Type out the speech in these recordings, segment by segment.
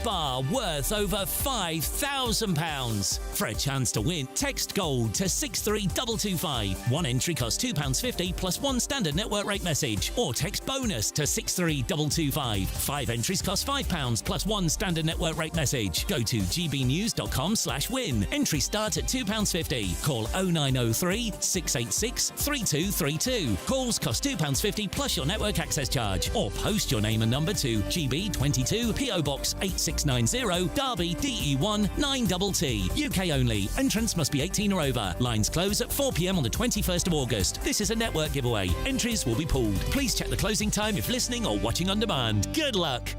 bar worth over £5,000. For a chance to win, text GOLD to 63225. One entry costs £2.50 plus one standard network rate message. Or text BONUS to 63225. 5 entries cost £5 plus one standard network rate message. Go to gbnews.com/win. Entries start at £2.50. Call 0903 686 3232. Calls cost £2.50 plus your network access charge. Or post your name and number to GB22 PO Box 8690 Derby DE1 9TT. UK only. Entrants must be 18 or over. Lines close at 4 p.m. on the 21st of August. This is a network giveaway. Entries will be pooled. Please check the closing time if listening or watching on demand. Good luck.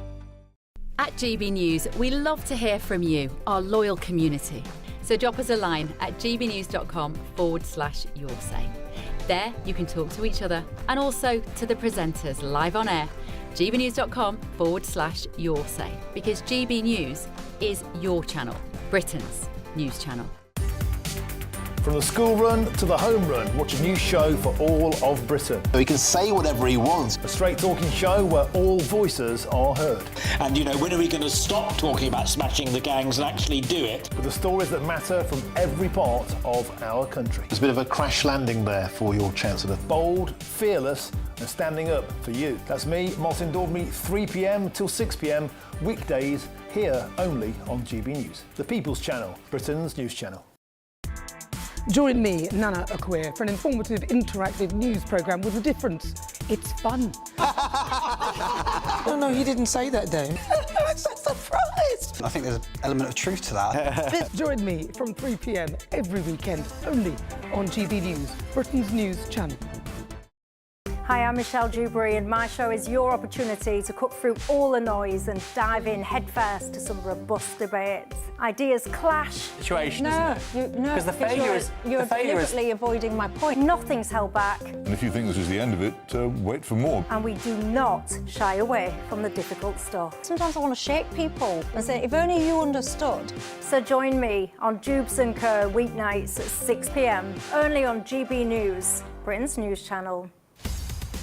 At GB News, we love to hear from you, our loyal community. So drop us a line at gbnews.com/yoursay. There you can talk to each other and also to the presenters live on air. gbnews.com/yoursay, because GB News is your channel, Britain's news channel. From the school run to the home run, watch a new show for all of Britain. He can say whatever he wants. A straight talking show where all voices are heard. And, when are we going to stop talking about smashing the gangs and actually do it? With the stories that matter from every part of our country. There's a bit of a crash landing there for your Chancellor. Bold, fearless and standing up for you. That's me, Martin Daubney, 3 p.m. till 6 p.m, weekdays, here only on GB News. The People's Channel, Britain's news channel. Join me, Nana Okoye, for an informative, interactive news programme with a difference. It's fun. No, he didn't say that, Dave. I'm so surprised. I think there's an element of truth to that. Join me from 3 p.m. every weekend, only on GB News, Britain's news channel. Hi, I'm Michelle Dewberry, and my show is your opportunity to cut through all the noise and dive in headfirst to some robust debates. Ideas clash. Situation, isn't it? No, because the failure is you're deliberately avoiding my point. Nothing's held back. And if you think this is the end of it, wait for more. And we do not shy away from the difficult stuff. Sometimes I want to shake people and say, if only you understood. So join me on Dubes & Co. weeknights at 6 p.m, only on GB News, Britain's news channel.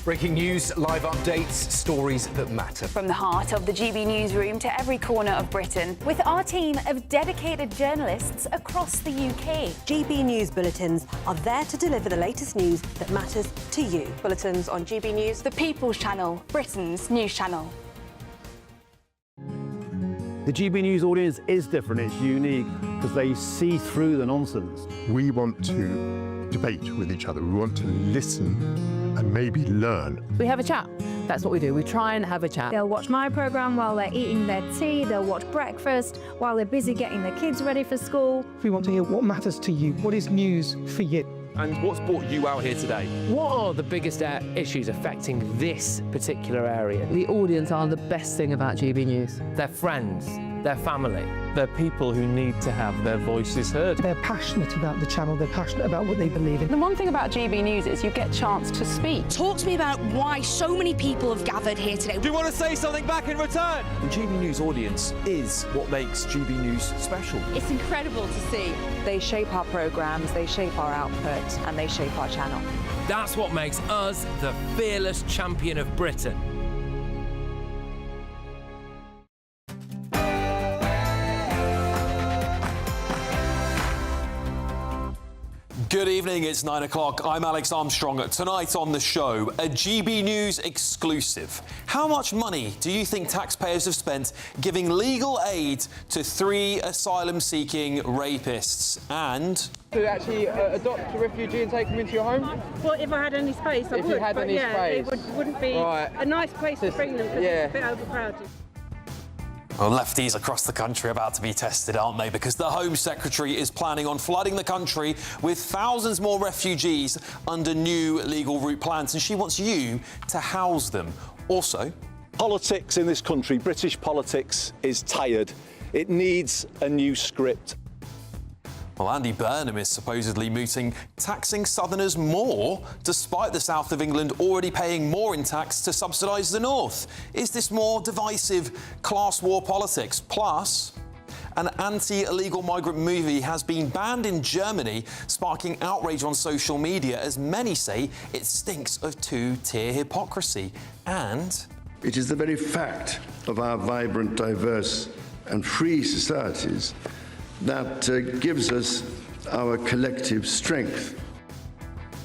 Breaking news, live updates, stories that matter. From the heart of the GB newsroom to every corner of Britain, with our team of dedicated journalists across the UK. GB News bulletins are there to deliver the latest news that matters to you. Bulletins on GB News, the People's Channel, Britain's news channel. The GB News audience is different, it's unique, because they see through the nonsense. We want to debate with each other, we want to listen and maybe learn. We have a chat. That's what we do. We try and have a chat. They'll watch my programme while they're eating their tea, they'll watch breakfast while they're busy getting their kids ready for school. We want to hear what matters to you, what is news for you. And what's brought you out here today? What are the biggest issues affecting this particular area? The audience are the best thing about GB News. Their friends, their family. They're people who need to have their voices heard. They're passionate about the channel, they're passionate about what they believe in. The one thing about GB News is you get a chance to speak. Talk to me about why so many people have gathered here today. Do you want to say something back in return? The GB News audience is what makes GB News special. It's incredible to see. They shape our programmes, they shape our output, and they shape our channel. That's what makes us the fearless champion of Britain. Good evening, it's 9 o'clock. I'm Alex Armstrong. Tonight on the show, a GB News exclusive. How much money do you think taxpayers have spent giving legal aid to 3 asylum-seeking rapists? And... to actually adopt a refugee and take them into your home? Well, if I had any space, I would. If you had any space. It wouldn't be a nice place to bring them because it's a bit overcrowded. Well, lefties across the country are about to be tested, aren't they? Because the Home Secretary is planning on flooding the country with thousands more refugees under new legal route plans, and she wants you to house them. Also, politics in this country, British politics, is tired. It needs a new script. Well, Andy Burnham is supposedly mooting taxing Southerners more, despite the south of England already paying more in tax to subsidise the north. Is this more divisive class war politics? Plus, an anti-illegal migrant movie has been banned in Germany, sparking outrage on social media as many say it stinks of two-tier hypocrisy. And... it is the very fact of our vibrant, diverse and free societies that gives us our collective strength.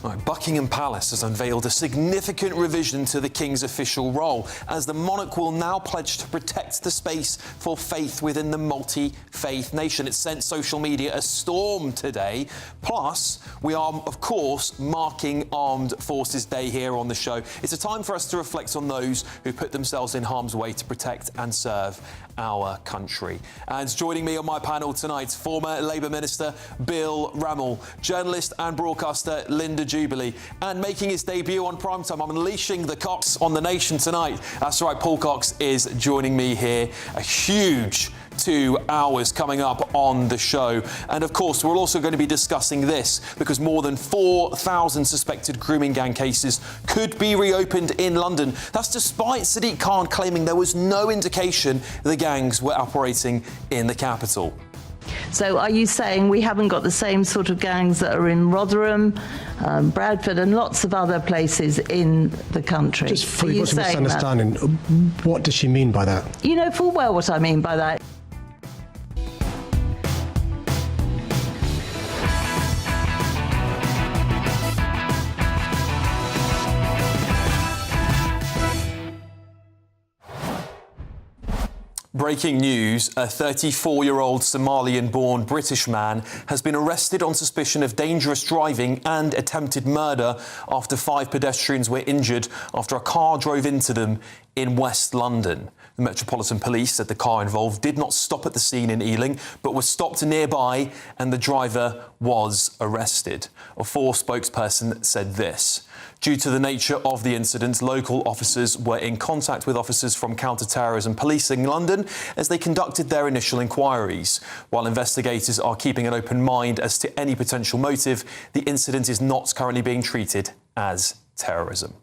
Right, Buckingham Palace has unveiled a significant revision to the King's official role, as the monarch will now pledge to protect the space for faith within the multi-faith nation. It sent social media a storm today. Plus, we are, of course, marking Armed Forces Day here on the show. It's a time for us to reflect on those who put themselves in harm's way to protect and serve our country. And joining me on my panel tonight, former Labour Minister Bill Rammell, journalist and broadcaster Linda Jubilee, and making his debut on Primetime, I'm unleashing the Cox on the nation tonight. That's right, Paul Cox is joining me here. A huge 2 hours coming up on the show. And of course, we're also going to be discussing this because more than 4,000 suspected grooming gang cases could be reopened in London. That's despite Sadiq Khan claiming there was no indication the gangs were operating in the capital. So are you saying we haven't got the same sort of gangs that are in Rotherham, Bradford and lots of other places in the country? Just for what's a misunderstanding, what does she mean by that? You know full well what I mean by that. Breaking news, a 34-year-old Somalian-born British man has been arrested on suspicion of dangerous driving and attempted murder after 5 pedestrians were injured after a car drove into them in West London. The Metropolitan Police said the car involved did not stop at the scene in Ealing, but was stopped nearby and the driver was arrested. A 4 spokesperson said this. Due to the nature of the incident, local officers were in contact with officers from counter-terrorism policing London as they conducted their initial inquiries. While investigators are keeping an open mind as to any potential motive, the incident is not currently being treated as terrorism.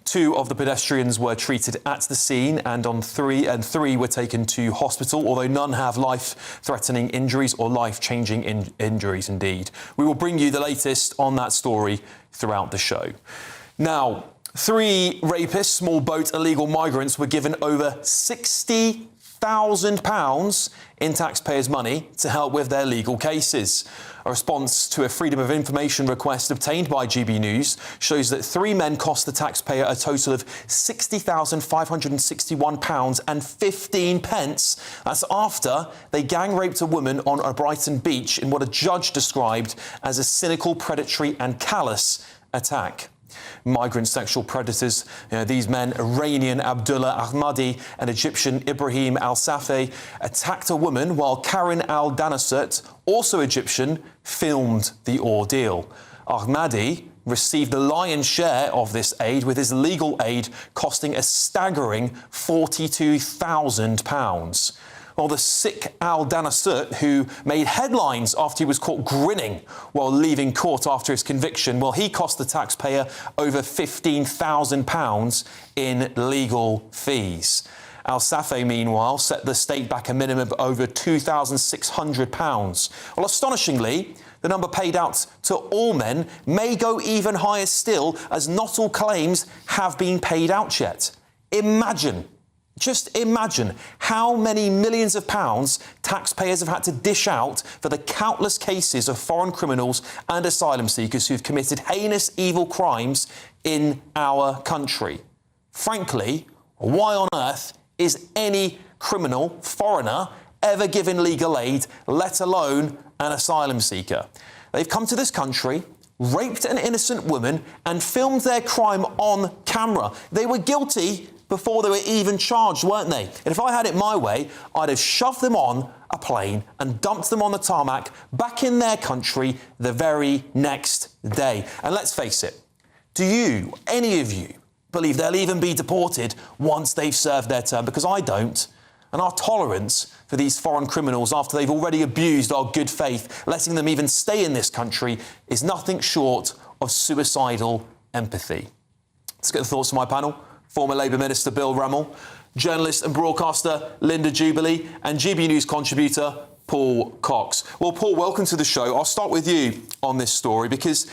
2 of the pedestrians were treated at the scene and 3 were taken to hospital, although none have life-threatening injuries or life-changing injuries indeed. We will bring you the latest on that story throughout the show. Now, 3 rapists, small boat illegal migrants, were given over £60,000 in taxpayers' money to help with their legal cases. A response to a Freedom of Information request obtained by GB News shows that 3 men cost the taxpayer a total of £60,561.15. That's after they gang raped a woman on a Brighton beach in what a judge described as a cynical, predatory and callous attack. Migrant sexual predators, these men, Iranian Abdullah Ahmadi and Egyptian Ibrahim Al-Safeh, attacked a woman while Karen Al-Danasut, also Egyptian, filmed the ordeal. Ahmadi received the lion's share of this aid, with his legal aid costing a staggering £42,000. Well, the sick Al-Danasut, who made headlines after he was caught grinning while leaving court after his conviction, well, he cost the taxpayer over £15,000 in legal fees. Al-Safeh, meanwhile, set the state back a minimum of over £2,600. Well, astonishingly, the number paid out to all men may go even higher still, as not all claims have been paid out yet. Just imagine how many millions of pounds taxpayers have had to dish out for the countless cases of foreign criminals and asylum seekers who've committed heinous, evil crimes in our country. Frankly, why on earth is any criminal, foreigner, ever given legal aid, let alone an asylum seeker? They've come to this country, raped an innocent woman and filmed their crime on camera. They were guilty before they were even charged, weren't they? And if I had it my way, I'd have shoved them on a plane and dumped them on the tarmac back in their country the very next day. And let's face it, do you, any of you, believe they'll even be deported once they've served their term? Because I don't. And our tolerance for these foreign criminals after they've already abused our good faith, letting them even stay in this country, is nothing short of suicidal empathy. Let's get the thoughts of my panel. Former Labour Minister Bill Rammell, journalist and broadcaster Linda Jubilee, and GB News contributor Paul Cox. Well, Paul, welcome to the show. I'll start with you on this story because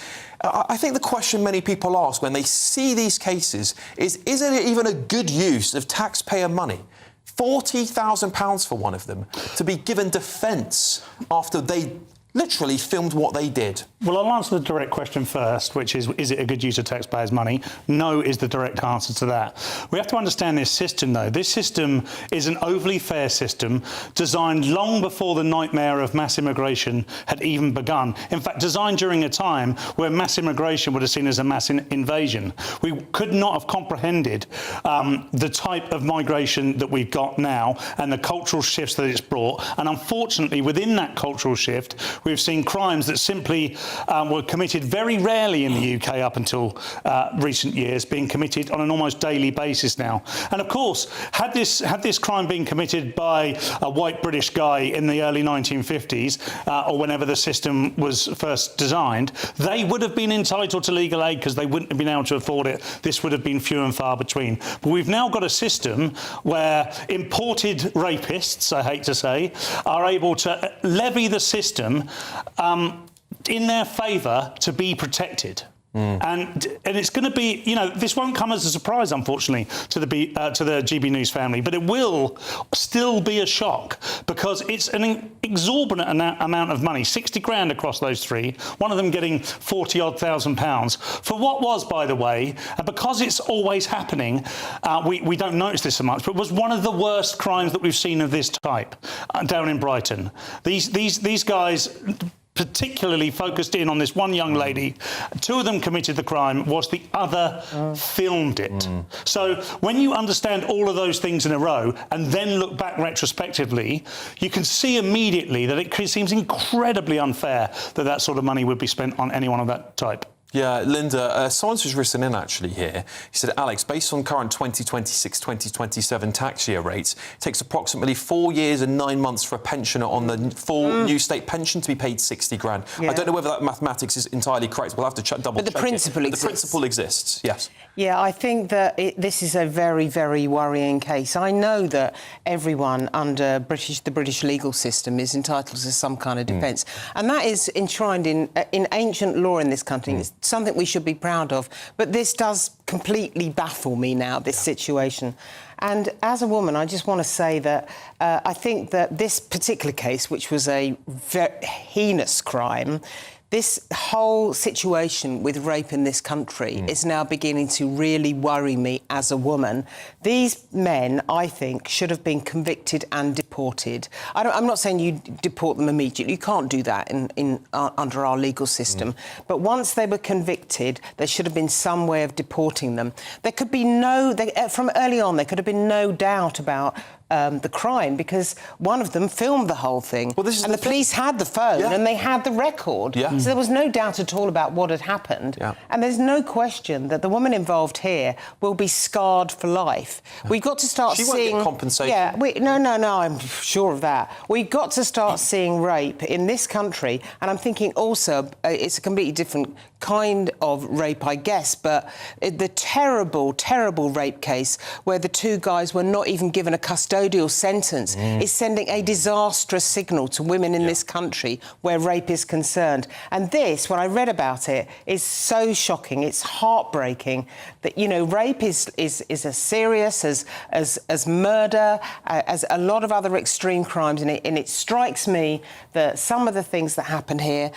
I think the question many people ask when they see these cases is it even a good use of taxpayer money £40,000 for one of them to be given defence after they literally filmed what they did. Well, I'll answer the direct question first, which is it a good use of taxpayers' money? No is the direct answer to that. We have to understand this system, though. This system is an overly fair system designed long before the nightmare of mass immigration had even begun. In fact, designed during a time where mass immigration would have seen as a mass invasion. We could not have comprehended the type of migration that we've got now and the cultural shifts that it's brought. And unfortunately, within that cultural shift, we've seen crimes that simply were committed very rarely in the UK up until recent years, being committed on an almost daily basis now. And of course, had this crime been committed by a white British guy in the early 1950s, or whenever the system was first designed, they would have been entitled to legal aid because they wouldn't have been able to afford it. This would have been few and far between. But we've now got a system where imported rapists, I hate to say, are able to levy the system in their favour to be protected. And it's going to be, you know, this won't come as a surprise, unfortunately, to the GB News family, but it will still be a shock because it's an exorbitant amount of money, 60 grand across those three, one of them getting 40-odd thousand pounds for what was, by the way, because it's always happening, we don't notice this so much, but was one of the worst crimes that we've seen of this type down in Brighton. These guys particularly focused in on this one young lady. Two of them committed the crime, whilst the other filmed it. So when you understand all of those things in a row and then look back retrospectively, you can see immediately that it seems incredibly unfair that that sort of money would be spent on anyone of that type. Yeah, Linda, someone's just written in actually here. He said, Alex, based on current 2026-2027 tax year rates, it takes approximately 4 years and 9 months for a pensioner on the full new state pension to be paid 60 grand. Yeah. I don't know whether that mathematics is entirely correct. We'll have to double check. But the principle exists. The principle exists, yes. Yeah, I think that this is a very, very worrying case. I know that everyone under the British legal system is entitled to some kind of defence, and that is enshrined in ancient law in this country. It's something we should be proud of. But this does completely baffle me now, this situation. And as a woman, I just want to say that I think that this particular case, which was a very heinous crime, this whole situation with rape in this country is now beginning to really worry me as a woman. These men, I think, should have been convicted and deported. I'm not saying you deport them immediately. You can't do that under our legal system. But once they were convicted, there should have been some way of deporting them. There could be from early on, there could have been no doubt about the crime because one of them filmed the whole thing. Well, and the police had the phone and they had the record. So there was no doubt at all about what had happened. And there's no question that the woman involved here will be scarred for life. We've got to start seeing... She won't get compensation. Yeah, no, I'm sure of that. We've got to start seeing rape in this country, and I'm thinking also it's a completely different kind of rape, I guess, but the terrible, terrible rape case where the two guys were not even given a custodial sentence is sending a disastrous signal to women in this country where rape is concerned. And this, when I read about it, is so shocking. It's heartbreaking that, you know, rape is as serious as murder, as a lot of other extreme crimes, and it strikes me that some of the things that happen here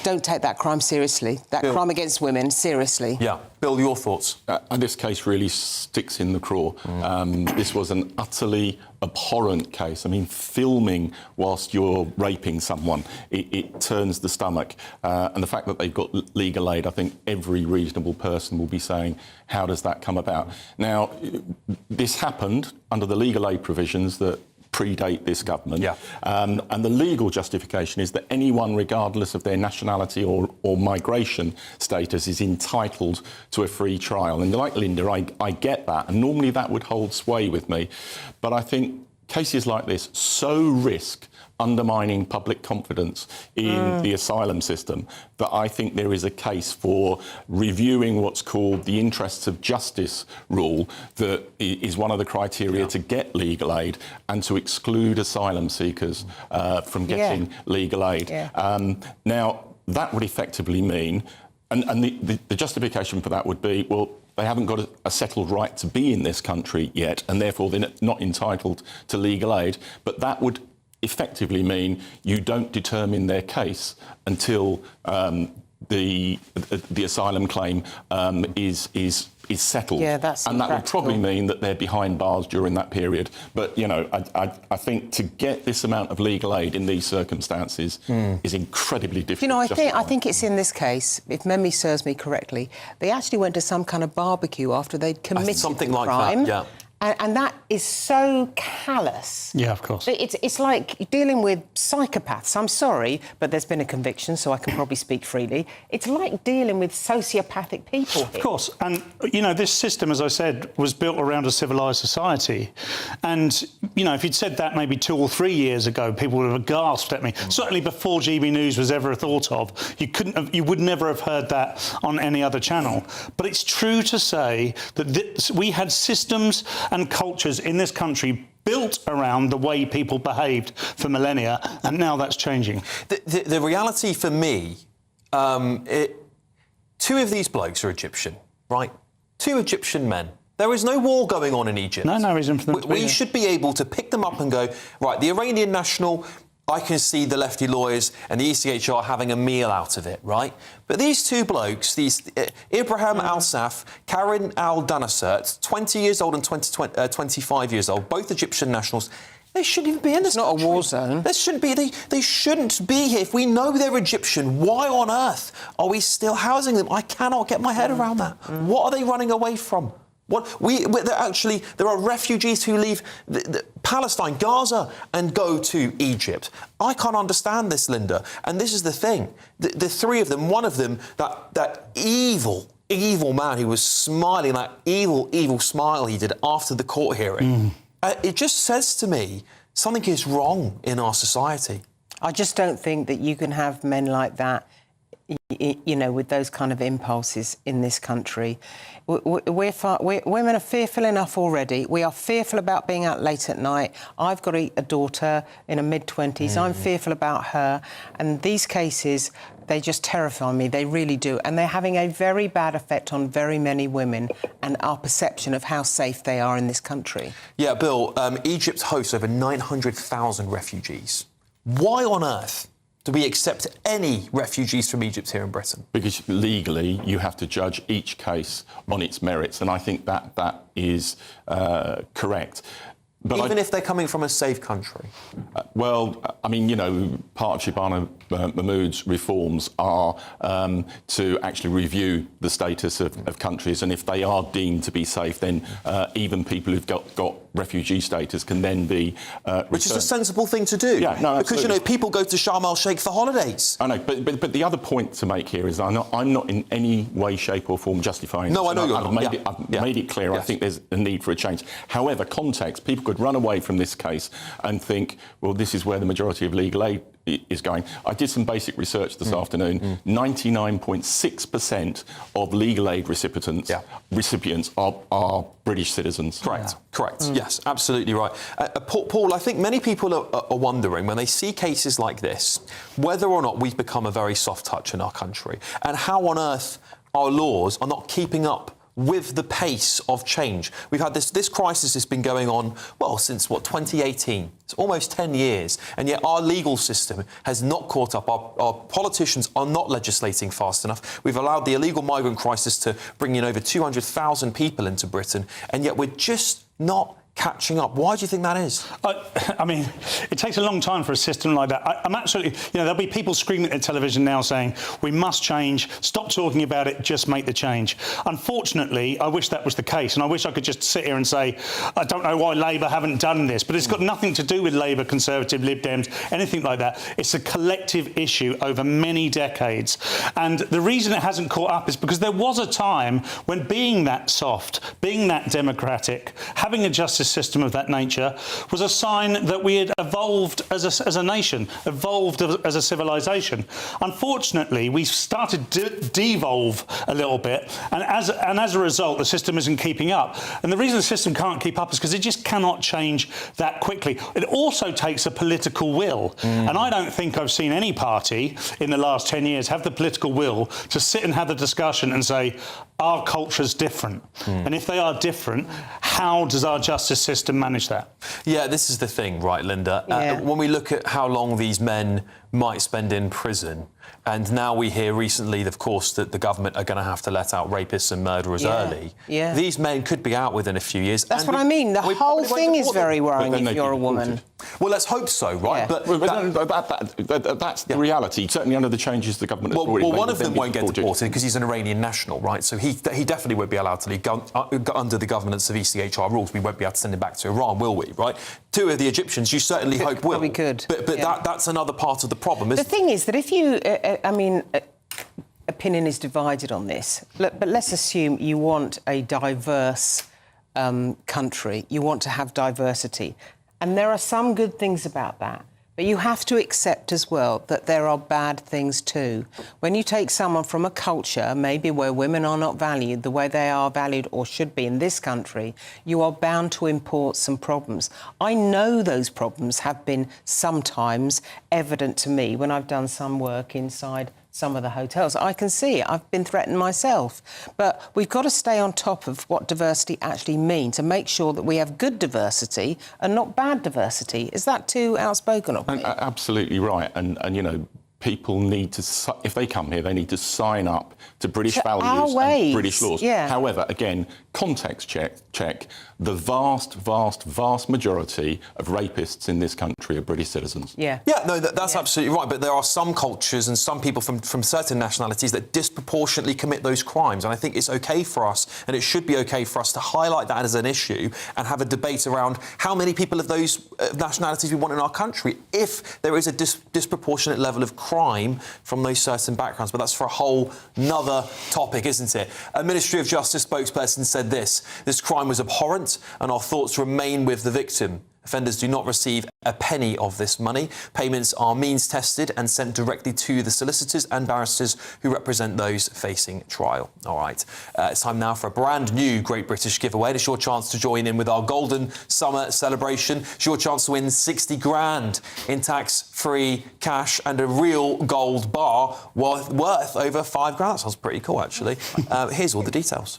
don't take that crime seriously, that crime against women seriously. Yeah. Bill, your thoughts? And this case really sticks in the craw. This was an utterly abhorrent case. I mean, filming whilst you're raping someone, it turns the stomach. And the fact that they've got legal aid, I think every reasonable person will be saying, how does that come about? Now, this happened under the legal aid provisions that predate this government. And the legal justification is that anyone, regardless of their nationality or migration status, is entitled to a free trial. And like Linda, I get that, and normally that would hold sway with me. But I think cases like this so risk undermining public confidence in the asylum system that I think there is a case for reviewing what's called the interests of justice rule that is one of the criteria to get legal aid and to exclude asylum seekers from getting legal aid. Now, that would effectively mean, and the justification for that would be, well, they haven't got a settled right to be in this country yet, and therefore they're not entitled to legal aid. But that would effectively mean you don't determine their case until the asylum claim is settled. Yeah, that's and that would impractical. probably mean that they're behind bars during that period. But, you know, I think to get this amount of legal aid in these circumstances is incredibly difficult. You know, to justify. I think it's in this case, if memory serves me correctly, they actually went to some kind of barbecue after they'd committed something the like crime. that, yeah. And that is so callous. Yeah, of course. It's like dealing with psychopaths. I'm sorry, but there's been a conviction, so I can probably speak freely. It's like dealing with sociopathic people here. Of course. And, you know, this system, as I said, was built around a civilised society. And, you know, if you'd said that maybe 2 or 3 years ago, people would have gasped at me. Certainly before GB News was ever thought of, you would never have heard that on any other channel. But it's true to say that we had systems and cultures in this country built around the way people behaved for millennia, and now that's changing. The reality for me, 2 of these blokes are Egyptian, right? 2 Egyptian men. There is no war going on in Egypt. No reason for them to be We there. should be able to pick them up and go, right, the Iranian national, I can see the lefty lawyers and the ECHR having a meal out of it, right? But these 2 blokes, Ibrahim Al-Saf, Karen Al-Danasert, 20 years old and 25 years old, both Egyptian nationals, they shouldn't even be in this country. It's not a war zone. They shouldn't be. They shouldn't be here. If we know they're Egyptian, why on earth are we still housing them? I cannot get my head around that. What are they running away from? There are refugees who leave Palestine, Gaza, and go to Egypt. I can't understand this, Linda. And this is the thing. The 3 of them, one of them, that evil man who was smiling, that evil smile he did after the court hearing, it just says to me something is wrong in our society. I just don't think that you can have men like that, you know, with those kind of impulses in this country. Women are fearful enough already. We are fearful about being out late at night. I've got a daughter in her mid-20s. I'm fearful about her. And these cases, they just terrify me. They really do. And they're having a very bad effect on very many women and our perception of how safe they are in this country. Yeah, Bill, Egypt hosts over 900,000 refugees. Why on earth do we accept any refugees from Egypt here in Britain? Because legally you have to judge each case on its merits, and I think that is correct. But even if they're coming from a safe country? Well, I mean, you know, part of Shabana Mahmood's reforms are to actually review the status of countries, and if they are deemed to be safe, then even people who've got refugee status can then be Which is a sensible thing to do. Yeah, no, because, you know, people go to Sharm el-Sheikh for holidays. I know, but the other point to make here is I'm not in any way, shape or form justifying No, this. I know you're not. I've made it clear. Yes. I think there's a need for a change. However, context, people could run away from this case and think, well, this is where the majority of legal aid is going. I did some basic research this afternoon. 99.6% of legal aid recipients are British citizens. Correct. Yes, absolutely right. Paul, I think many people are wondering, when they see cases like this, whether or not we've become a very soft touch in our country, and how on earth our laws are not keeping up with the pace of change. We've had this crisis has been going on, well, since, 2018? It's almost 10 years, and yet our legal system has not caught up. Our politicians are not legislating fast enough. We've allowed the illegal migrant crisis to bring in over 200,000 people into Britain, and yet we're just not catching up. Why do you think that is? I mean, it takes a long time for a system like that. I'm absolutely... You know, there'll be people screaming at television now saying, we must change, stop talking about it, just make the change. Unfortunately, I wish that was the case, and I wish I could just sit here and say, I don't know why Labour haven't done this, but it's got nothing to do with Labour, Conservative, Lib Dems, anything like that. It's a collective issue over many decades. And the reason it hasn't caught up is because there was a time when being that soft, being that democratic, having a justice system of that nature was a sign that we had evolved as a nation, evolved as a civilization. Unfortunately, we've started to devolve a little bit, and as a result, the system isn't keeping up. And the reason the system can't keep up is because it just cannot change that quickly. It also takes a political will, and I don't think I've seen any party in the last 10 years have the political will to sit and have the discussion and say, our culture's different. And if they are different, how does our justice system manage that? Yeah, this is the thing, right, Linda? When we look at how long these men might spend in prison, and now we hear recently, of course, that the government are going to have to let out rapists and murderers early. Yeah. These men could be out within a few years. That's what I mean. The whole thing is very worrying if you're a woman. Well, let's hope so, right? But that's the reality, certainly under the changes the government has brought in. Well, one of them won't get deported because he's an Iranian national, right? So he definitely won't be allowed to leave under the governance of ECHR rules. We won't be able to send him back to Iran, will we, right? Two of the Egyptians you certainly hope will. We could. But that's another part of the problem, isn't it? The thing is that if you... opinion is divided on this, but let's assume you want a diverse country. You want to have diversity. And there are some good things about that. But you have to accept as well that there are bad things too. When you take someone from a culture, maybe where women are not valued the way they are valued or should be in this country, you are bound to import some problems. I know those problems have been sometimes evident to me when I've done some work inside some of the hotels. I can see it. I've been threatened myself. But we've got to stay on top of what diversity actually means and make sure that we have good diversity and not bad diversity. Is that too outspoken of me? Absolutely right. And you know, people need to, if they come here, they need to sign up to British values and British laws. Yeah. However, again, context check, the vast majority of rapists in this country are British citizens. Yeah. Yeah, no, that's absolutely right. But there are some cultures and some people from certain nationalities that disproportionately commit those crimes. And I think it's OK for us, and it should be OK for us to highlight that as an issue and have a debate around how many people of those nationalities we want in our country if there is a disproportionate level of crime from those certain backgrounds. But that's for a whole nother topic, isn't it? A Ministry of Justice spokesperson said this crime was abhorrent and our thoughts remain with the victim. Offenders do not receive a penny of this money. Payments are means tested and sent directly to the solicitors and barristers who represent those facing trial. All right, it's time now for a brand new Great British giveaway. It's your chance to join in with our Golden Summer celebration. It's your chance to win 60 grand in tax-free cash and a real gold bar worth over 5 grand. That sounds pretty cool, actually. Here's all the details.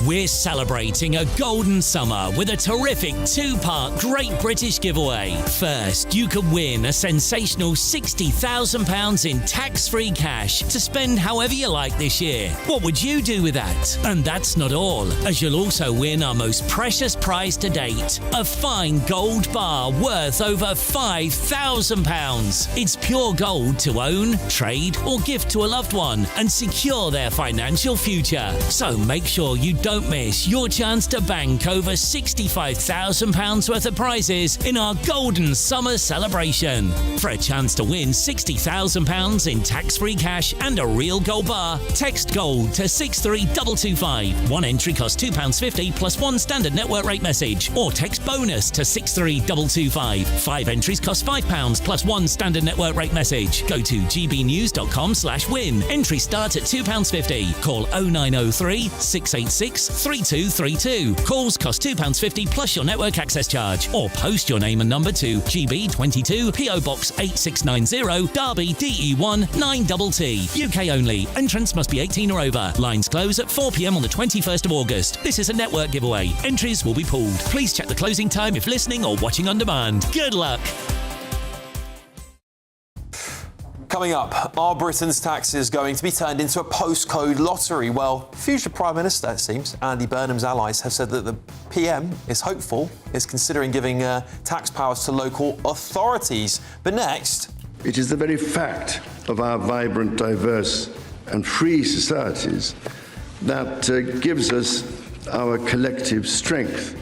We're celebrating a golden summer with a terrific two-part Great British giveaway. First, you could win a sensational £60,000 in tax-free cash to spend however you like this year. What would you do with that? And that's not all, as you'll also win our most precious prize to date, a fine gold bar worth over £5,000. It's pure gold to own, trade or gift to a loved one and secure their financial future. So make sure you don't miss your chance to bank over £65,000 worth of prizes in our Golden Summer celebration. For a chance to win £60,000 in tax-free cash and a real gold bar, text GOLD to 63225. One entry costs £2.50 plus one standard network rate message, or text BONUS to 63225. 5 entries cost £5 plus one standard network rate message. Go to gbnews.com/win. Entries start at £2.50. Call 0903 686 3232. Calls cost £2.50 plus your network access charge, or post your name and number to GB22 PO Box 8690 Derby DE1 9TT. UK only. Entrants must be 18 or over. Lines close at 4 p.m. on the 21st of August. This is a network giveaway. Entries will be pooled. Please check the closing time if listening or watching on demand. Good luck. Coming up, are Britain's taxes going to be turned into a postcode lottery? Well, future Prime Minister, it seems, Andy Burnham's allies have said that the PM is hopeful, is considering giving tax powers to local authorities. But next... It is the very fact of our vibrant, diverse and free societies that gives us our collective strength.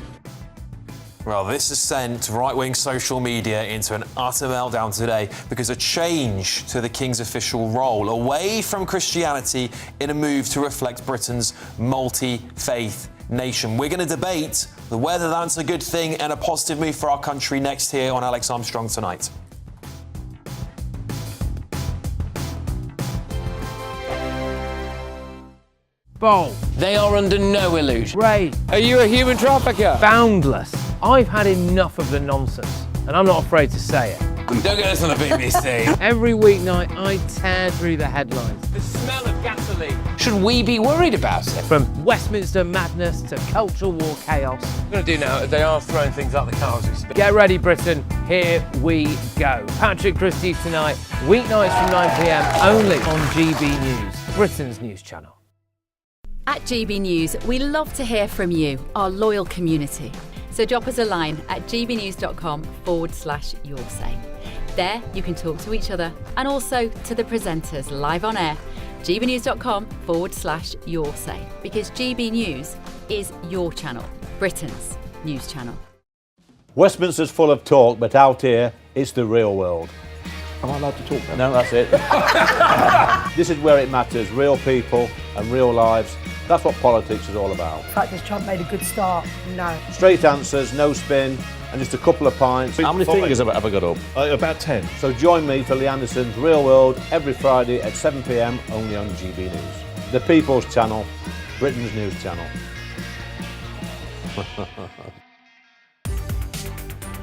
Well, this has sent right-wing social media into an utter meltdown today because a change to the King's official role away from Christianity in a move to reflect Britain's multi-faith nation. We're going to debate The weather, that's a good thing and a positive move for our country. Next here on Alex Armstrong Tonight. Bold. They are under no illusion. Ray. Are you a human trafficker? Boundless. I've had enough of the nonsense, and I'm not afraid to say it. Don't get this on the BBC. Every weeknight, I tear through the headlines. The smell of gasoline. Should we be worried about it? From Westminster madness to cultural war chaos. What I'm going to do now, they are throwing things out the car as we speak. Get ready, Britain. Here we go. Patrick Christie tonight, weeknights from 9 p.m, only on GB News, Britain's news channel. At GB News, we love to hear from you, our loyal community. So drop us a line at gbnews.com/yoursay. There you can talk to each other and also to the presenters live on air. gbnews.com/yoursay, because GB News is your channel, Britain's news channel. Westminster's full of talk, but out here, it's the real world. Am I allowed to talk now? No, that's it. This is where it matters, real people and real lives. That's what politics is all about. The fact has Trump made a good start? No. Straight answers, no spin, and just a couple of pints. How many fingers have I got up? About 10. So join me for Lee Anderson's Real World every Friday at 7 p.m, only on GB News. The People's Channel, Britain's news channel.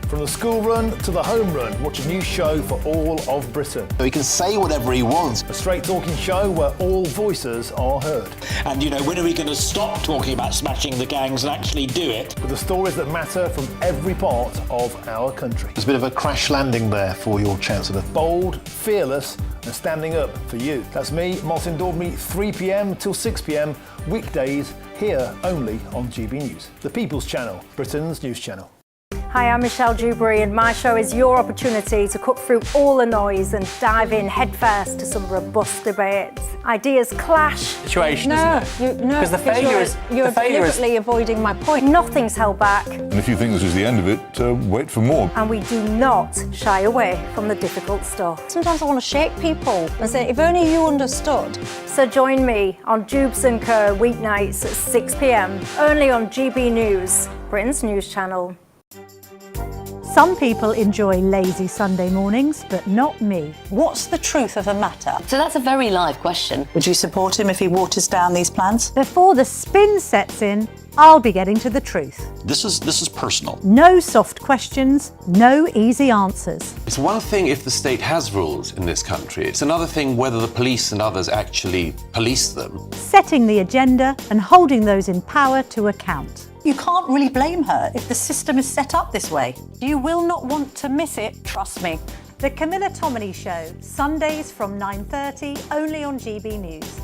From the school run to the home run, watch a new show for all of Britain. He can say whatever he wants. A straight talking show where all voices are heard. And, you know, when are we going to stop talking about smashing the gangs and actually do it? With the stories that matter from every part of our country. There's a bit of a crash landing there for your Chancellor. Bold, fearless and standing up for you. That's me, Martin Daubney, 3 p.m. till 6 p.m, weekdays, here only on GB News. The People's Channel, Britain's news channel. Hi, I'm Michelle Dewberry, and my show is your opportunity to cut through all the noise and dive in headfirst to some robust debates. Ideas clash. Situation, isn't it? Because the failure is you're deliberately avoiding my point. Nothing's held back, And if you think this is the end of it, wait for more. and we do not shy away from the difficult stuff. Sometimes I want to shake people and say, if only you understood. So join me on Jubes & Co. weeknights at 6 p.m, only on GB News, Britain's news channel. Some people enjoy lazy Sunday mornings, but not me. What's the truth of the matter? So that's a very live question. Would you support him if he waters down these plans? Before the spin sets in, I'll be getting to the truth. This is personal. No soft questions, no easy answers. It's one thing if the state has rules in this country. It's another thing whether the police and others actually police them. Setting the agenda and holding those in power to account. You can't really blame her if the system is set up this way. You will not want to miss it, trust me. The Camilla Tominey Show, Sundays from 9:30, only on GB News.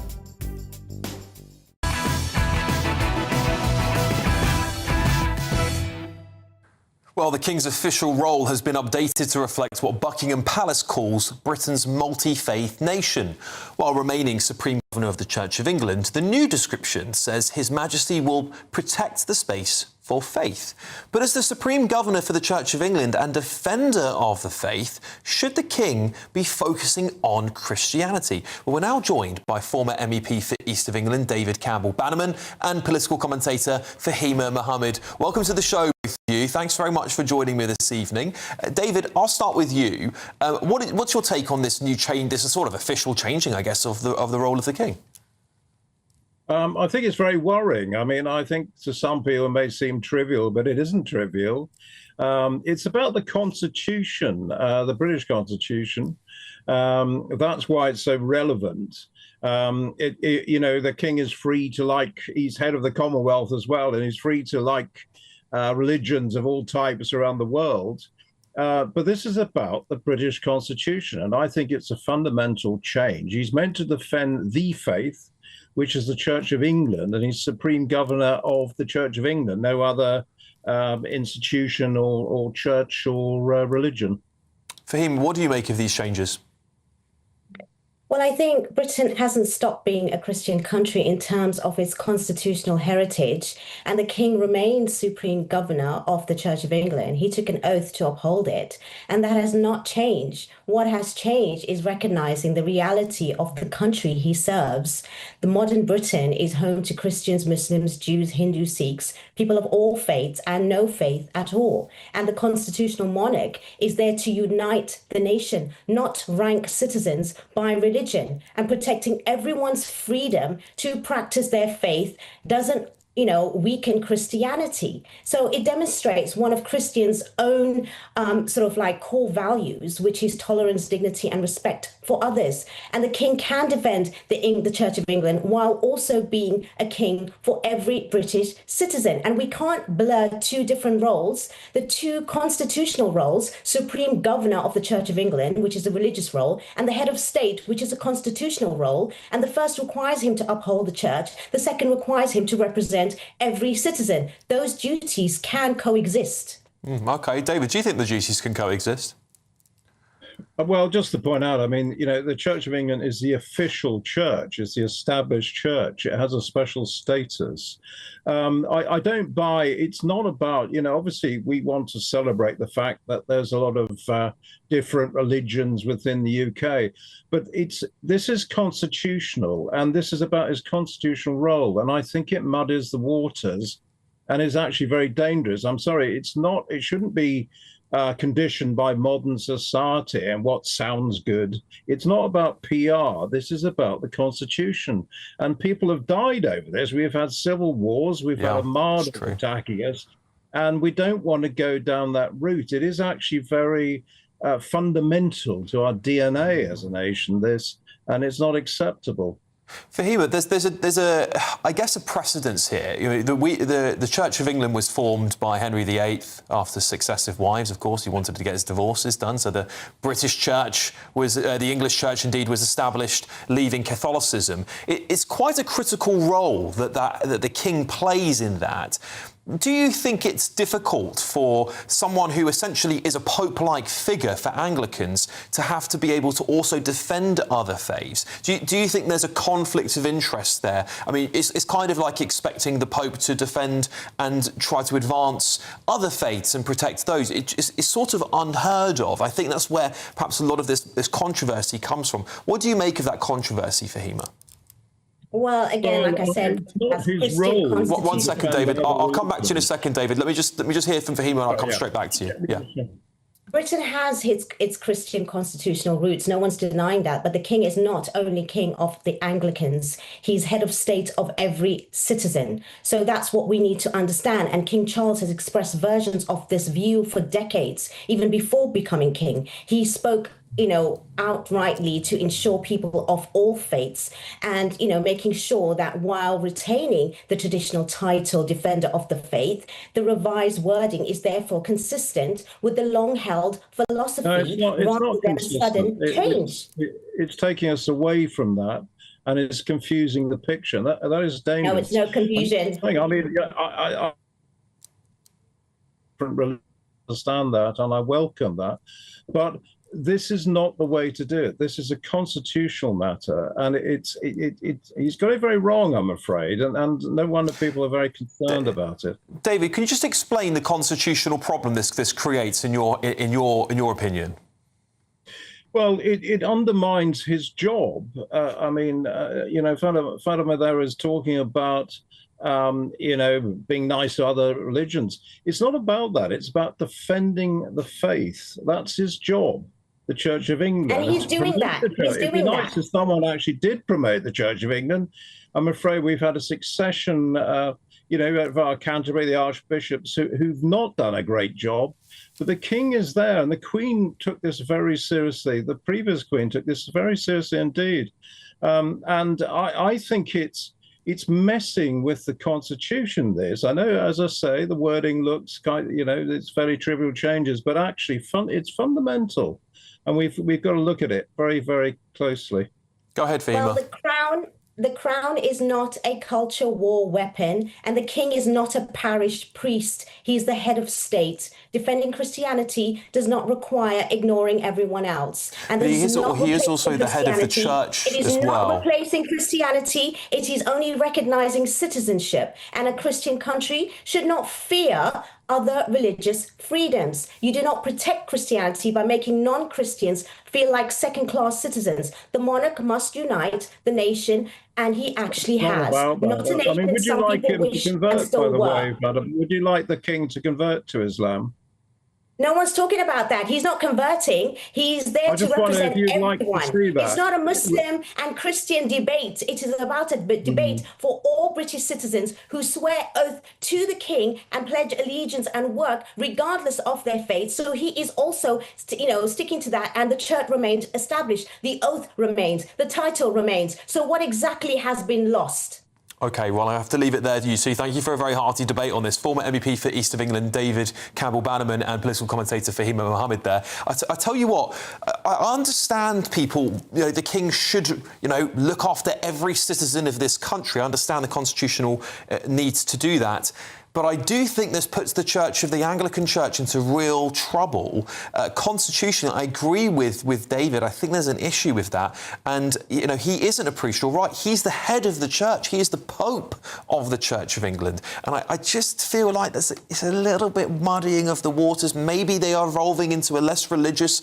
Well, the King's official role has been updated to reflect what Buckingham Palace calls Britain's multi-faith nation. While remaining Supreme Governor of the Church of England, the new description says His Majesty will protect the space for faith. But as the Supreme Governor for the Church of England and defender of the faith, should the King be focusing on Christianity? Well, we're now joined by former MEP for East of England, David Campbell-Bannerman, and political commentator Fahima Mohammed. Welcome to the show, both of you. Thanks very much for joining me this evening. David, I'll start with you. What's your take on this new change, this sort of official changing, I guess, of the role of the King? I think it's very worrying. I mean, I think to some people it may seem trivial, but it isn't trivial. It's about the Constitution, the British Constitution. That's why it's so relevant. You know, the King is free to he's head of the Commonwealth as well, and he's free to religions of all types around the world. But this is about the British Constitution, and I think it's a fundamental change. He's meant to defend the faith, which is the Church of England, and he's Supreme Governor of the Church of England, no other institution or church or religion. Fahim, what do you make of these changes? Well, I think Britain hasn't stopped being a Christian country in terms of its constitutional heritage, and the King remains supreme governor of the Church of England. He took an oath to uphold it, and that has not changed. What has changed is recognizing the reality of the country he serves. The modern Britain is home to Christians, Muslims, Jews, Hindus, Sikhs, people of all faiths and no faith at all. And the constitutional monarch is there to unite the nation, not rank citizens by religion. And protecting everyone's freedom to practice their faith doesn't, weaken Christianity. So it demonstrates one of Christians' own sort of like core values, which is tolerance, dignity, and respect for others. And the King can defend the Church of England while also being a king for every British citizen. And we can't blur two different roles, the two constitutional roles, Supreme Governor of the Church of England, which is a religious role, and the Head of State, which is a constitutional role. And the first requires him to uphold the church. The second requires him to represent every citizen. Those duties can coexist. OK, David, do you think the duties can coexist? Well, just to point out, I mean, the Church of England is the official church. It's the established church. It has a special status. I don't buy, it's not about, obviously we want to celebrate the fact that there's a lot of different religions within the UK, but this is constitutional, and this is about his constitutional role. And I think it muddies the waters and is actually very dangerous. I'm sorry, it shouldn't be conditioned by modern society and what sounds good. It's not about PR. This is about the Constitution. And people have died over this. We've had civil wars. We've had Armada attacking us. And we don't want to go down that route. It is actually very fundamental to our DNA as a nation, and it's not acceptable. Fahima, there's I guess a precedence here. The Church of England was formed by Henry VIII after successive wives. Of course, he wanted to get his divorces done. So the British Church the English Church indeed was established, leaving Catholicism. It's quite a critical role that the King plays in that. Do you think it's difficult for someone who essentially is a pope-like figure for Anglicans to have to be able to also defend other faiths? Do you think there's a conflict of interest there? I mean, it's kind of like expecting the Pope to defend and try to advance other faiths and protect those. It's sort of unheard of. I think that's where perhaps a lot of this controversy comes from. What do you make of that controversy, Fahima? Well, again, like I said, his role. One second, David. I'll come back to you in a second, David. Let me just hear from Fahima, and I'll come straight back to you. Yeah. Britain has its Christian constitutional roots. No one's denying that. But the King is not only king of the Anglicans. He's head of state of every citizen. So that's what we need to understand. And King Charles has expressed versions of this view for decades, even before becoming king. He spoke outrightly to ensure people of all faiths and, making sure that while retaining the traditional title Defender of the Faith, the revised wording is therefore consistent with the long-held philosophy rather than a sudden change. It's taking us away from that, and it's confusing the picture. That is dangerous. No, it's no confusion. I mean, I understand that, and I welcome that, but this is not the way to do it. This is a constitutional matter, and he's got it very wrong, I'm afraid, and no wonder people are very concerned about it. David, can you just explain the constitutional problem this creates in your opinion? Well, it undermines his job. Fatima there is talking about being nice to other religions. It's not about that. It's about defending the faith. That's his job. The Church of England. And he's doing that. It'd be nice if someone actually did promote the Church of England. I'm afraid we've had a succession, of our Canterbury, the archbishops, who've not done a great job. But the King is there, and the Queen took this very seriously. The previous Queen took this very seriously indeed. And I think it's messing with the Constitution, this. I know, as I say, the wording looks it's very trivial changes, but actually it's fundamental. And we've got to look at it very, very closely. Go ahead, Fahima. Well, the crown is not a culture war weapon, and the king is not a parish priest. He's the head of state. Defending Christianity does not require ignoring everyone else. And he is also the head of the church as well. It is not replacing Christianity. It is only recognizing citizenship. And a Christian country should not fear other religious freedoms. You do not protect Christianity by making non-Christians feel like second-class citizens. The monarch must unite the nation, and he actually has. Not a nation. I mean, would you like him to convert, by the way, madam? Would you like the king to convert to Islam? No one's talking about that. He's not converting. He's there to represent everyone. It's not a Muslim and Christian debate. It is about a debate for all British citizens who swear oath to the king and pledge allegiance and work regardless of their faith. So he is also, sticking to that, and the church remains established. The oath remains. The title remains. So what exactly has been lost? OK, well, I have to leave it there, you two. Thank you for a very hearty debate on this. Former MEP for East of England, David Campbell-Bannerman, and political commentator Fahima Mohammed there. I tell you what, I understand people, the king should, look after every citizen of this country. I understand the constitutional needs to do that. But I do think this puts the Church of the Anglican Church into real trouble. Constitutionally, I agree with David. I think there's an issue with that. And, he isn't a priest, you're right. He's the head of the church. He is the Pope of the Church of England. And I just feel like it's a little bit muddying of the waters. Maybe they are evolving into a less religious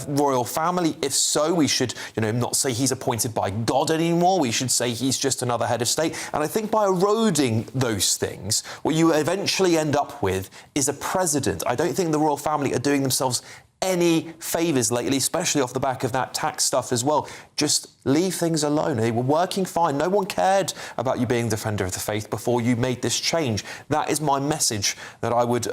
royal family. If so, we should, not say he's appointed by God anymore. We should say he's just another head of state. And I think by eroding those things, what you eventually end up with is a president. I don't think the royal family are doing themselves any favours lately, especially off the back of that tax stuff as well. Just leave things alone. They were working fine. No one cared about you being a defender of the faith before you made this change. That is my message that I would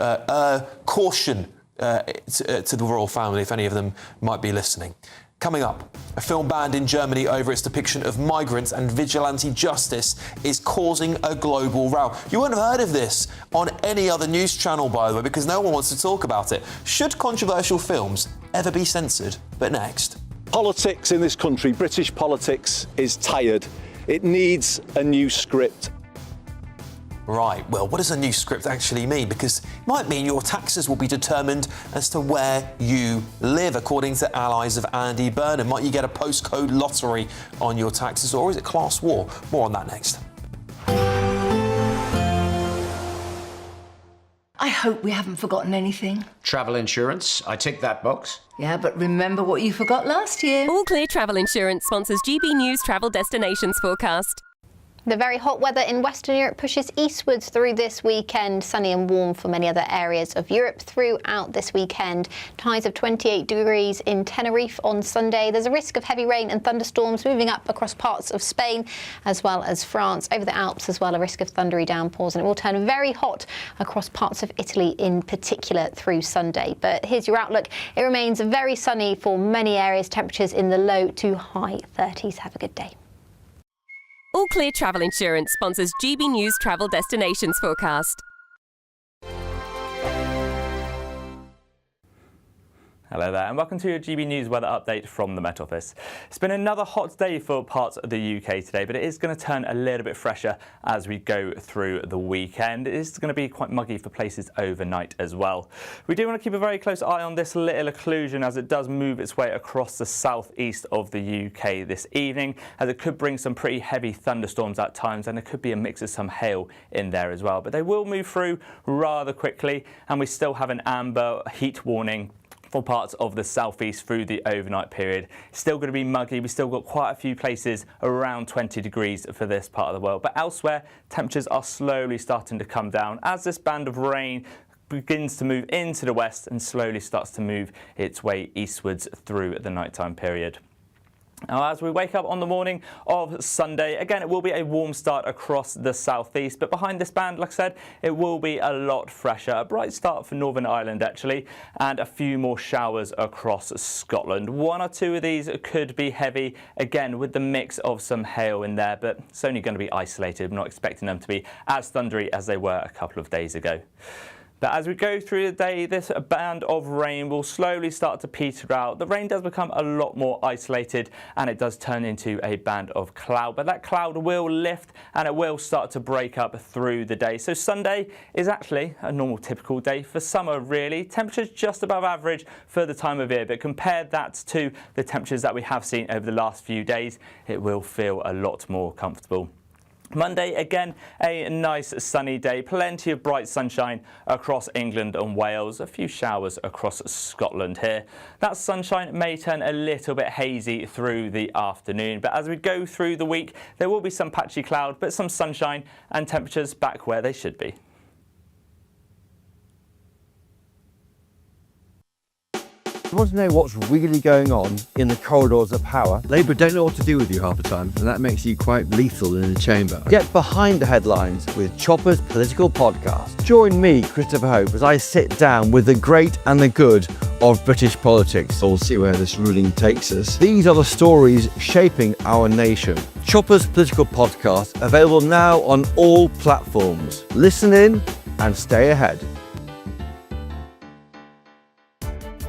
caution to the royal family, if any of them might be listening. Coming up, a film banned in Germany over its depiction of migrants and vigilante justice is causing a global row. You wouldn't have heard of this on any other news channel, by the way, because no one wants to talk about it. Should controversial films ever be censored? But next. Politics in this country, British politics, is tired. It needs a new script. Right, well, what does a new script actually mean? Because it might mean your taxes will be determined as to where you live, according to allies of Andy Burnham. Might you get a postcode lottery on your taxes, or is it class war? More on that next. I hope we haven't forgotten anything. Travel insurance, I tick that box. Yeah, but remember what you forgot last year. All Clear Travel Insurance sponsors GB News Travel Destinations Forecast. The very hot weather in Western Europe pushes eastwards through this weekend. Sunny and warm for many other areas of Europe throughout this weekend. Highs of 28 degrees in Tenerife on Sunday. There's a risk of heavy rain and thunderstorms moving up across parts of Spain as well as France. Over the Alps as well, a risk of thundery downpours, and it will turn very hot across parts of Italy in particular through Sunday. But here's your outlook. It remains very sunny for many areas. Temperatures in the low to high 30s. Have a good day. All Clear Travel Insurance sponsors GB News Travel Destinations Forecast. Hello there and welcome to your GB News weather update from the Met Office. It's been another hot day for parts of the UK today, but it is going to turn a little bit fresher as we go through the weekend. It is going to be quite muggy for places overnight as well. We do want to keep a very close eye on this little occlusion as it does move its way across the southeast of the UK this evening, as it could bring some pretty heavy thunderstorms at times, and there could be a mix of some hail in there as well. But they will move through rather quickly, and we still have an amber heat warning for parts of the southeast through the overnight period. Still going to be muggy. We've still got quite a few places around 20 degrees for this part of the world. But elsewhere, temperatures are slowly starting to come down as this band of rain begins to move into the west and slowly starts to move its way eastwards through the nighttime period. Now, as we wake up on the morning of Sunday, again, it will be a warm start across the southeast, but behind this band, like I said, it will be a lot fresher. A bright start for Northern Ireland, actually, and a few more showers across Scotland. One or two of these could be heavy, again, with the mix of some hail in there, but it's only going to be isolated. I'm not expecting them to be as thundery as they were a couple of days ago. But as we go through the day, this band of rain will slowly start to peter out. The rain does become a lot more isolated and it does turn into a band of cloud. But that cloud will lift and it will start to break up through the day. So Sunday is actually a normal typical day for summer, really. Temperatures just above average for the time of year. But compare that to the temperatures that we have seen over the last few days, it will feel a lot more comfortable. Monday, again, a nice sunny day, plenty of bright sunshine across England and Wales, a few showers across Scotland here. That sunshine may turn a little bit hazy through the afternoon, but as we go through the week, there will be some patchy cloud, but some sunshine and temperatures back where they should be. You want to know what's really going on in the corridors of power? Labour don't know what to do with you half the time, and that makes you quite lethal in the chamber. Get behind the headlines with Chopper's political podcast. Join me, Christopher Hope, as I sit down with the great and the good of British politics. We'll see where this ruling takes us. These are the stories shaping our nation. Chopper's political podcast, available now on all platforms. Listen in and stay ahead.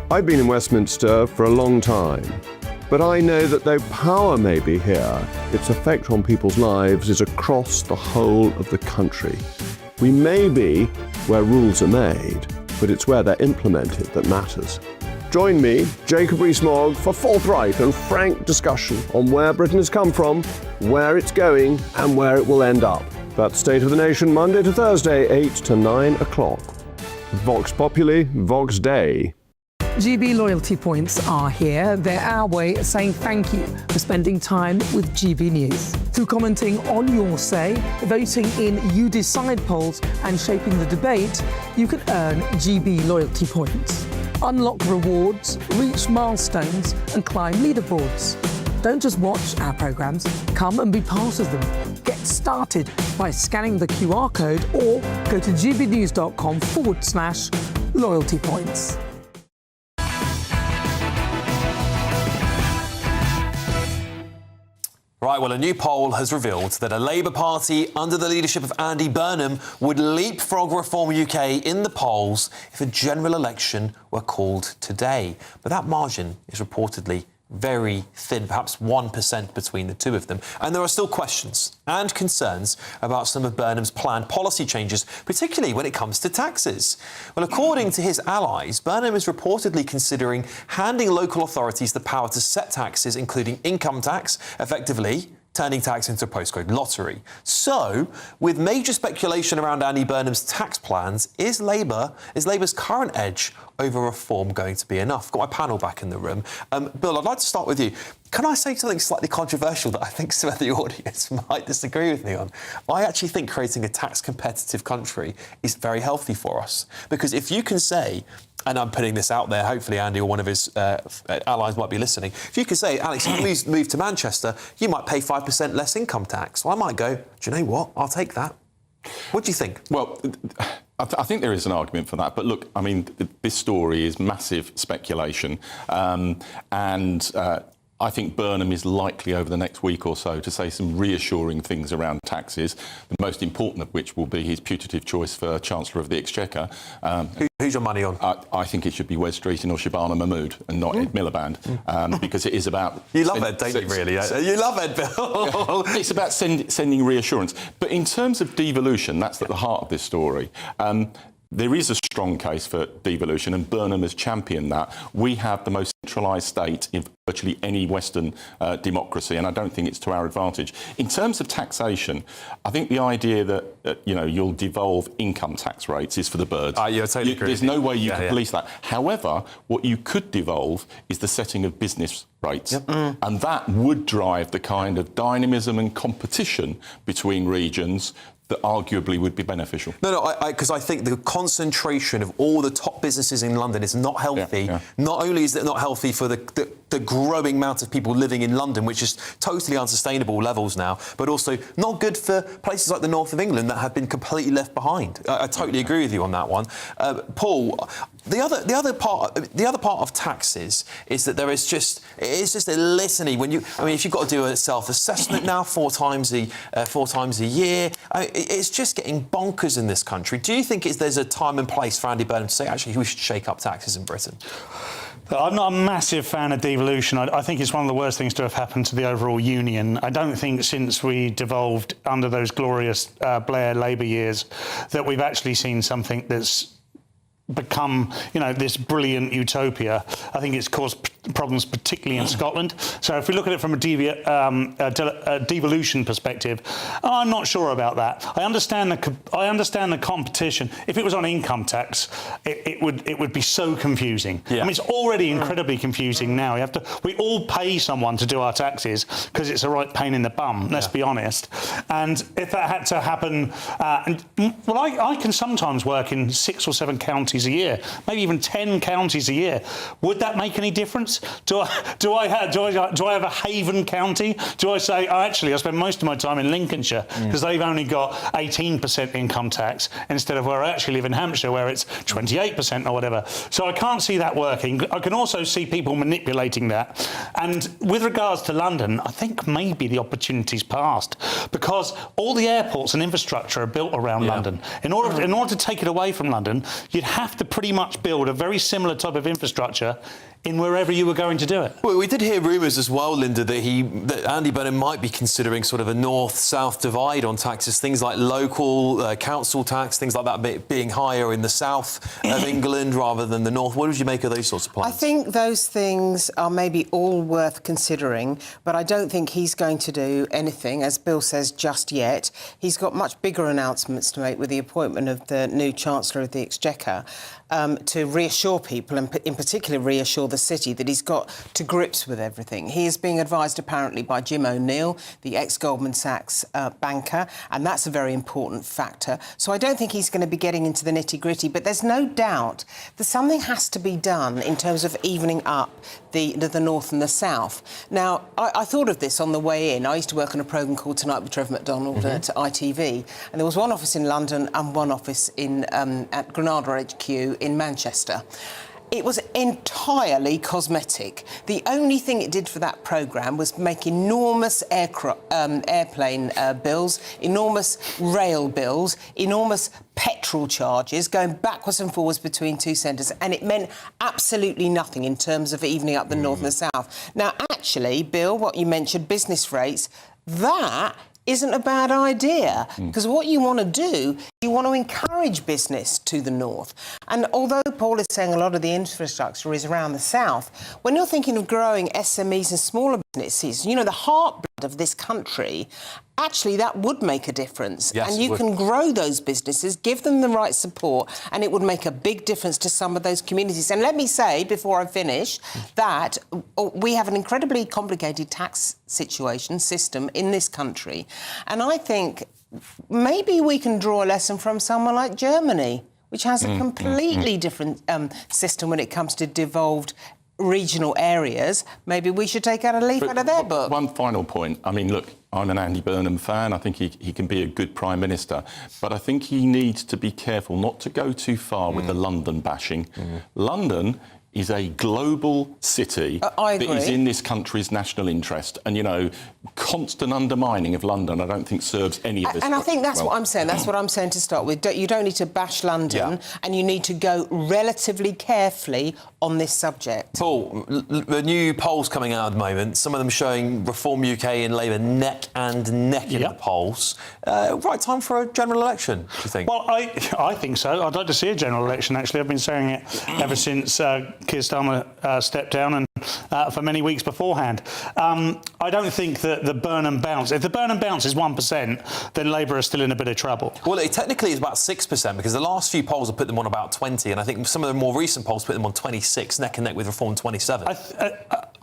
I've been in Westminster for a long time, but I know that though power may be here, its effect on people's lives is across the whole of the country. We may be where rules are made, but it's where they're implemented that matters. Join me, Jacob Rees-Mogg, for forthright and frank discussion on where Britain has come from, where it's going, and where it will end up. That's State of the Nation, Monday to Thursday, 8 to 9 o'clock. Vox Populi, Vox Dei. GB loyalty points are here. They're our way of saying thank you for spending time with GB News. Through commenting on your say, voting in You Decide polls and shaping the debate, you can earn GB loyalty points. Unlock rewards, reach milestones and climb leaderboards. Don't just watch our programmes, come and be part of them. Get started by scanning the QR code or go to gbnews.com/loyalty points. Right, well, a new poll has revealed that a Labour Party under the leadership of Andy Burnham would leapfrog Reform UK in the polls if a general election were called today. But that margin is reportedly very thin, perhaps 1% between the two of them. And there are still questions and concerns about some of Burnham's planned policy changes, particularly when it comes to taxes. Well, according to his allies, Burnham is reportedly considering handing local authorities the power to set taxes, including income tax, effectively turning tax into a postcode lottery. So, with major speculation around Andy Burnham's tax plans, is Labour's current edge over reform going to be enough? Got my panel back in the room. Bill, I'd like to start with you. Can I say something slightly controversial that I think some of the audience might disagree with me on? I actually think creating a tax-competitive country is very healthy for us. Because if you can say, and I'm putting this out there, hopefully Andy or one of his allies might be listening, if you can say, Alex, if you move to Manchester, you might pay 5% less income tax. Well, I might go, do you know what? I'll take that. What do you think? Well, I think there is an argument for that. But look, I mean, this story is massive speculation. I think Burnham is likely over the next week or so to say some reassuring things around taxes, the most important of which will be his putative choice for Chancellor of the Exchequer. Who's your money on? I think it should be Wes Streeting or Shabana Mahmood and not Ed Miliband, because it is about... You love Ed, don't you, really? You love Ed, Bill. It's about sending reassurance. But in terms of devolution, that's at the heart of this story. There is a strong case for devolution, and Burnham has championed that. We have the most centralised state in virtually any Western democracy, and I don't think it's to our advantage. In terms of taxation, I think the idea that you'll devolve income tax rates is for the birds. Yeah, totally agree. There's no way you can police that. However, what you could devolve is the setting of business rates, and that would drive the kind of dynamism and competition between regions that arguably would be beneficial. No, because I think the concentration of all the top businesses in London is not healthy. Not only is it not healthy for the growing amount of people living in London, which is totally unsustainable levels now, but also not good for places like the north of England that have been completely left behind. I totally agree with you on that one. Paul, The other part of taxes is that it's just a litany. If you've got to do a self-assessment now 4 times a year, it's just getting bonkers in this country. Do you think there's a time and place for Andy Burnham to say actually we should shake up taxes in Britain? I'm not a massive fan of devolution. I think it's one of the worst things to have happened to the overall union. I don't think since we devolved under those glorious Blair Labour years that we've actually seen something that's become, this brilliant utopia. I think it's caused problems, particularly in Scotland. So if we look at it from a devolution perspective, I'm not sure about that. I understand the competition. If it was on income tax, it would be so confusing. Yeah. I mean, it's already incredibly confusing now. We all pay someone to do our taxes because it's a right pain in the bum. Let's be honest. And if that had to happen, I can sometimes work in 6 or 7 counties a year, maybe even 10 counties a year. Would that make any difference? Do I have a haven county? Do I say, actually, I spend most of my time in Lincolnshire because they've only got 18% income tax instead of where I actually live in Hampshire, where it's 28% or whatever. So I can't see that working. I can also see people manipulating that. And with regards to London, I think maybe the opportunity's passed because all the airports and infrastructure are built around London. In order to take it away from London, you'd have to pretty much build a very similar type of infrastructure in wherever you were going to do it. Well, we did hear rumours as well, Linda, that Andy Burnham might be considering sort of a north-south divide on taxes, things like local council tax, things like that being higher in the south of England rather than the north. What would you make of those sorts of plans? I think those things are maybe all worth considering, but I don't think he's going to do anything, as Bill says, just yet. He's got much bigger announcements to make with the appointment of the new Chancellor of the Exchequer. To reassure people, and in particular reassure the city, that he's got to grips with everything. He is being advised, apparently, by Jim O'Neill, the ex-Goldman Sachs banker, and that's a very important factor. So I don't think he's going to be getting into the nitty-gritty, but there's no doubt that something has to be done in terms of evening up the north and the south. Now, I thought of this on the way in. I used to work on a programme called Tonight with Trevor McDonald at ITV, and there was one office in London and one office at Granada HQ in Manchester. It was entirely cosmetic. The only thing it did for that programme was make enormous airplane bills, enormous rail bills, enormous petrol charges going backwards and forwards between 2 centres, and it meant absolutely nothing in terms of evening up the north and the south. Now, actually, Bill, what you mentioned, business rates, that isn't a bad idea, because what you want to do, you want to encourage business to the north. And although Paul is saying a lot of the infrastructure is around the south, when you're thinking of growing SMEs and smaller businesses, the heartblood of this country, actually that would make a difference. Yes, and you can grow those businesses, give them the right support, and it would make a big difference to some of those communities. And let me say, before I finish, that we have an incredibly complicated tax system in this country. And I think maybe we can draw a lesson from someone like Germany, which has a completely different system when it comes to devolved regional areas. Maybe we should take out a leaf out of their book. One final point. I mean, look, I'm an Andy Burnham fan. I think he can be a good Prime Minister. But I think he needs to be careful not to go too far with the London bashing. London is a global city that is in this country's national interest. And, constant undermining of London, I don't think serves any of this. And I think that's what I'm saying. That's what I'm saying to start with. You don't need to bash London, and you need to go relatively carefully on this subject. Paul, the new polls coming out at the moment, some of them showing Reform UK and Labour neck and neck in the polls. Right time for a general election, do you think? Well, I think so. I'd like to see a general election, actually. I've been saying it ever since Keir Starmer stepped down, and for many weeks beforehand. I don't think that the Burnham bounce, if the Burnham bounce is 1%, then Labour are still in a bit of trouble. Well, it technically is about 6%, because the last few polls have put them on about 20, and I think some of the more recent polls put them on 26, neck and neck with Reform 27.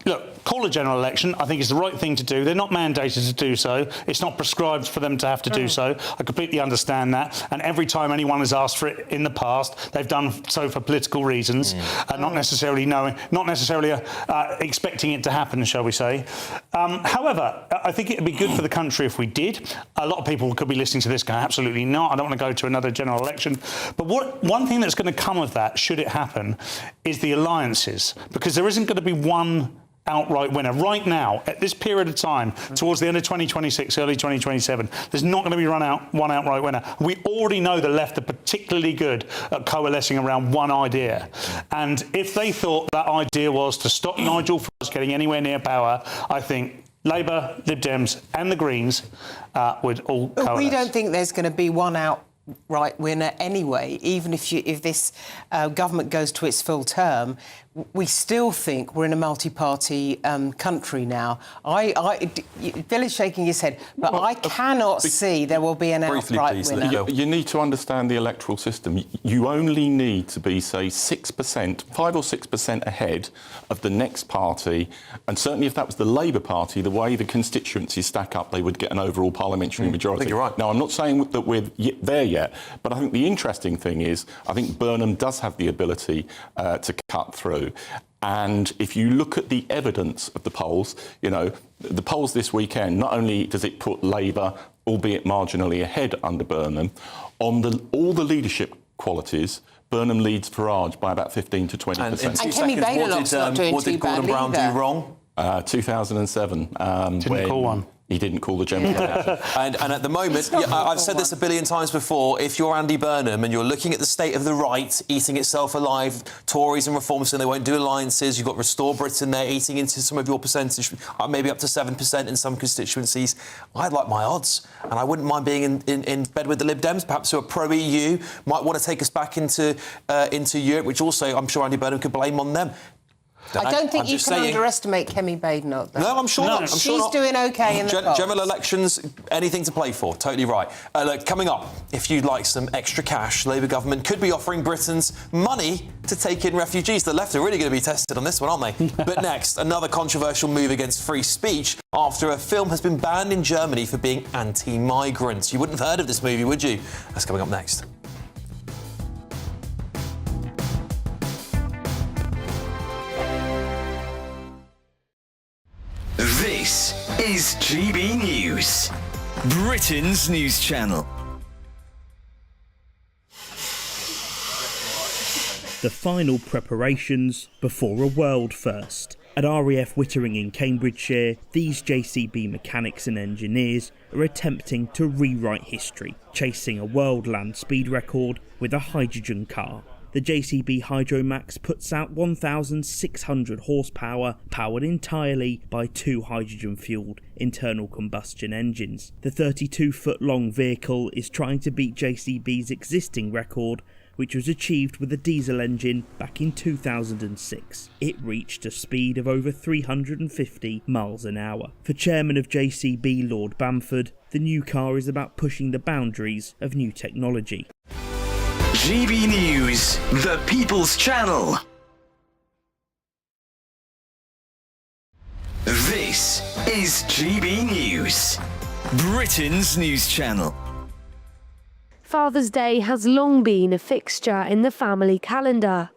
Look, call a general election. I think it's the right thing to do. They're not mandated to do so. It's not prescribed for them to have to do so. I completely understand that. And every time anyone has asked for it in the past, they've done so for political reasons, not necessarily expecting it to happen, shall we say. However, I think it would be good for the country if we did. A lot of people could be listening to this going, absolutely not. I don't want to go to another general election. But one thing that's going to come of that, should it happen, is the alliances, because there isn't going to be one outright winner. Right now, at this period of time, towards the end of 2026, early 2027, there's not going to be one outright winner. We already know the left are particularly good at coalescing around one idea. And if they thought that idea was to stop Nigel Farage getting anywhere near power, I think Labour, Lib Dems and the Greens would all coalesce. But we don't think there's going to be one outright winner anyway, even if this government goes to its full term. We still think we're in a multi-party country now. Bill is shaking his head, but I cannot see there will be an outright winner. You need to understand the electoral system. You only need to be, say, 6%, 5 or 6% ahead of the next party, and certainly if that was the Labour Party, the way the constituencies stack up, they would get an overall parliamentary majority. I think you're right. Now, I'm not saying that we're there yet, but I think the interesting thing is, I think Burnham does have the ability to cut through. And if you look at the evidence of the polls, you know, the polls this weekend, not only does it put Labour, albeit marginally ahead under Burnham, on all the leadership qualities, Burnham leads Farage by about 15 to 20%. And Kemi Badelop's not doing too bad. What did Gordon Brown do wrong? 2007. Didn't call one. He didn't call the general election. And at the moment, I've said this a billion times before, if you're Andy Burnham and you're looking at the state of the right eating itself alive, Tories and Reform saying they won't do alliances, you've got Restore Britain there eating into some of your percentage, maybe up to 7% in some constituencies. I'd like my odds, and I wouldn't mind being in bed with the Lib Dems, perhaps who are pro-EU, might want to take us back into Europe, which also I'm sure Andy Burnham could blame on them. I don't think you can underestimate Kemi Badenoch, though. No, I'm sure not. She's doing OK in the polls. General elections, anything to play for. Totally right. Look, coming up, if you'd like some extra cash, Labour government could be offering Britons money to take in refugees. The left are really going to be tested on this one, aren't they? But next, another controversial move against free speech after a film has been banned in Germany for being anti-migrant. You wouldn't have heard of this movie, would you? That's coming up next. This is GB News, Britain's news channel. The final preparations before a world first. At RAF Wittering in Cambridgeshire, these JCB mechanics and engineers are attempting to rewrite history, chasing a world land speed record with a hydrogen car. The JCB Hydromax puts out 1,600 horsepower, powered entirely by 2 hydrogen-fuelled internal combustion engines. The 32-foot-long vehicle is trying to beat JCB's existing record, which was achieved with a diesel engine back in 2006. It reached a speed of over 350 miles an hour. For chairman of JCB Lord Bamford, the new car is about pushing the boundaries of new technology. GB News, the People's Channel. This is GB News, Britain's news channel. Father's Day has long been a fixture in the family calendar.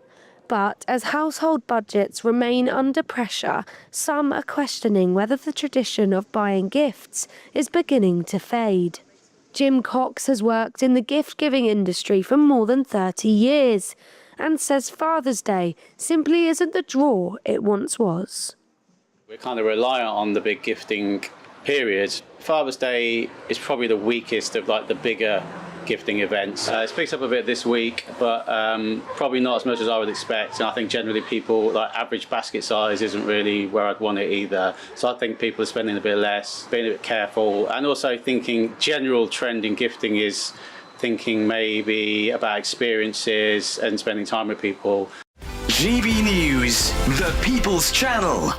But as household budgets remain under pressure, some are questioning whether the tradition of buying gifts is beginning to fade. Jim Cox has worked in the gift-giving industry for more than 30 years and says Father's Day simply isn't the draw it once was. We're kind of reliant on the big gifting period. Father's Day is probably the weakest of like the bigger gifting events. It's picked up a bit this week, but probably not as much as I would expect. And I think generally people, like average basket size isn't really where I'd want it either. So I think people are spending a bit less, being a bit careful, and also thinking general trend in gifting is thinking maybe about experiences and spending time with people. GB News, the People's Channel.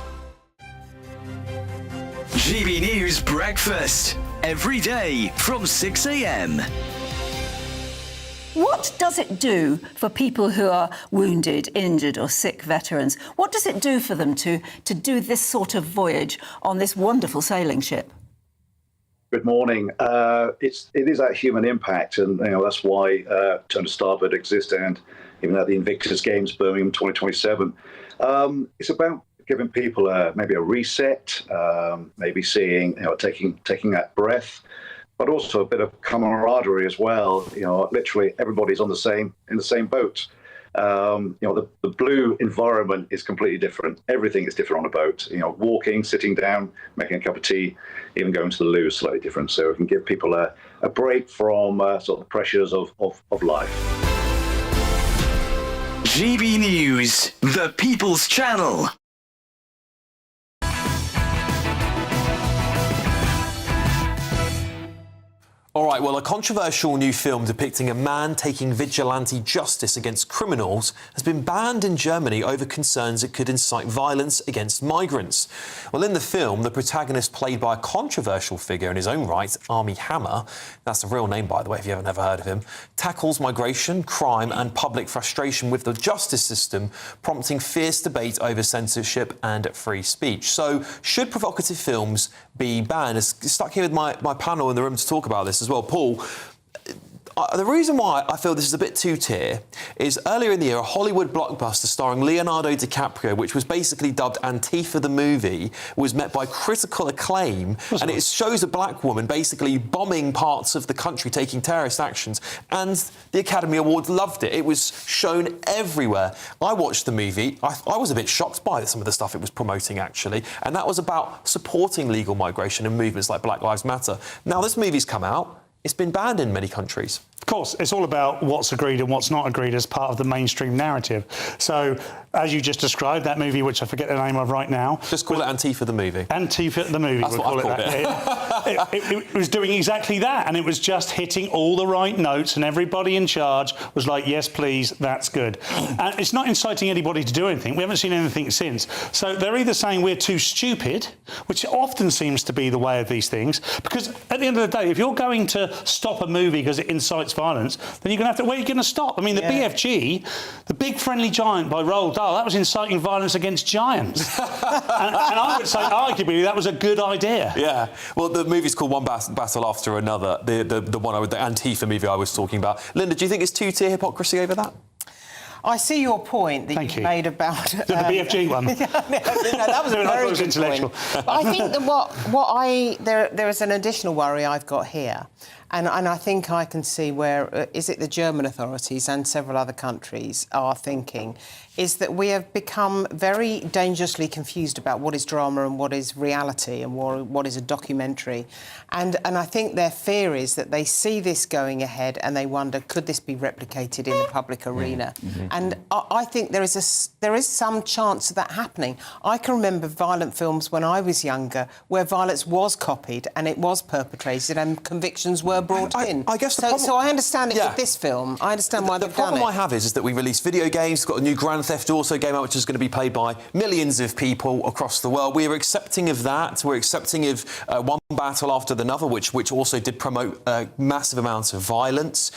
GB News Breakfast, every day from 6 a.m. What does it do for people who are wounded, injured or sick veterans? What does it do for them to do this sort of voyage on this wonderful sailing ship? Good morning. It is that human impact, and that's why Turn to Starboard exists, and even at the Invictus Games Birmingham 2027. It's about giving people maybe a reset, maybe seeing, taking that breath, but also a bit of camaraderie as well. Literally everybody's in the same boat. The blue environment is completely different. Everything is different on a boat. Walking, sitting down, making a cup of tea, even going to the loo is slightly different. So we can give people a break from sort of the pressures of life. GB News, the People's Channel. All right, well, a controversial new film depicting a man taking vigilante justice against criminals has been banned in Germany over concerns it could incite violence against migrants. Well, in the film, the protagonist, played by a controversial figure in his own right, Armie Hammer, that's a real name, by the way, if you haven't ever heard of him, tackles migration, crime and public frustration with the justice system, prompting fierce debate over censorship and free speech. So, should provocative films be banned? Stuck here with my panel in the room to talk about this as well. Paul, the reason why I feel this is a bit two-tier is earlier in the year, a Hollywood blockbuster starring Leonardo DiCaprio, which was basically dubbed Antifa the Movie, was met by critical acclaim, and it shows a black woman basically bombing parts of the country, taking terrorist actions, and the Academy Awards loved it. It was shown everywhere. I watched the movie. I was a bit shocked by some of the stuff it was promoting, actually, and that was about supporting legal migration and movements like Black Lives Matter. Now, this movie's come out. It's been banned in many countries. Of course, it's all about what's agreed and what's not agreed as part of the mainstream narrative. So, as you just described, that movie, which I forget the name of right now... Just call it Antifa the Movie. Antifa the Movie, That's what I've called it. It was doing exactly that, and it was just hitting all the right notes, and everybody in charge was like, yes, please, that's good. And it's not inciting anybody to do anything. We haven't seen anything since. So they're either saying we're too stupid, which often seems to be the way of these things, because at the end of the day, if you're going to stop a movie because it incites violence, then you're going to have to... Where are you going to stop? I mean, the BFG, the Big Friendly Giant by Roald Dahl, that was inciting violence against giants. and I would say, arguably, that was a good idea. Yeah. Well, the movie's called One Battle After Another, the Antifa movie I was talking about. Linda, do you think it's two-tier hypocrisy over that? I see your point that you made about... the BFG one. No, that was a very good intellectual. point. But I think that there is an additional worry I've got here, and I think I can see where, is it the German authorities and several other countries are thinking, is that we have become very dangerously confused about what is drama and what is reality and what is a documentary. And I think their fear is that they see this going ahead and they wonder, could this be replicated in the public arena? Mm-hmm. And I think there is some chance of that happening. I can remember violent films when I was younger where violence was copied and it was perpetrated and convictions were brought in. I guess so I understand it with this film. I understand why they've done it. The problem I have is that we release video games. We've got a new Grand Theft Auto game out, which is going to be played by millions of people across the world. We're accepting of that. We're accepting of One Battle After Another, which also did promote massive amounts of violence.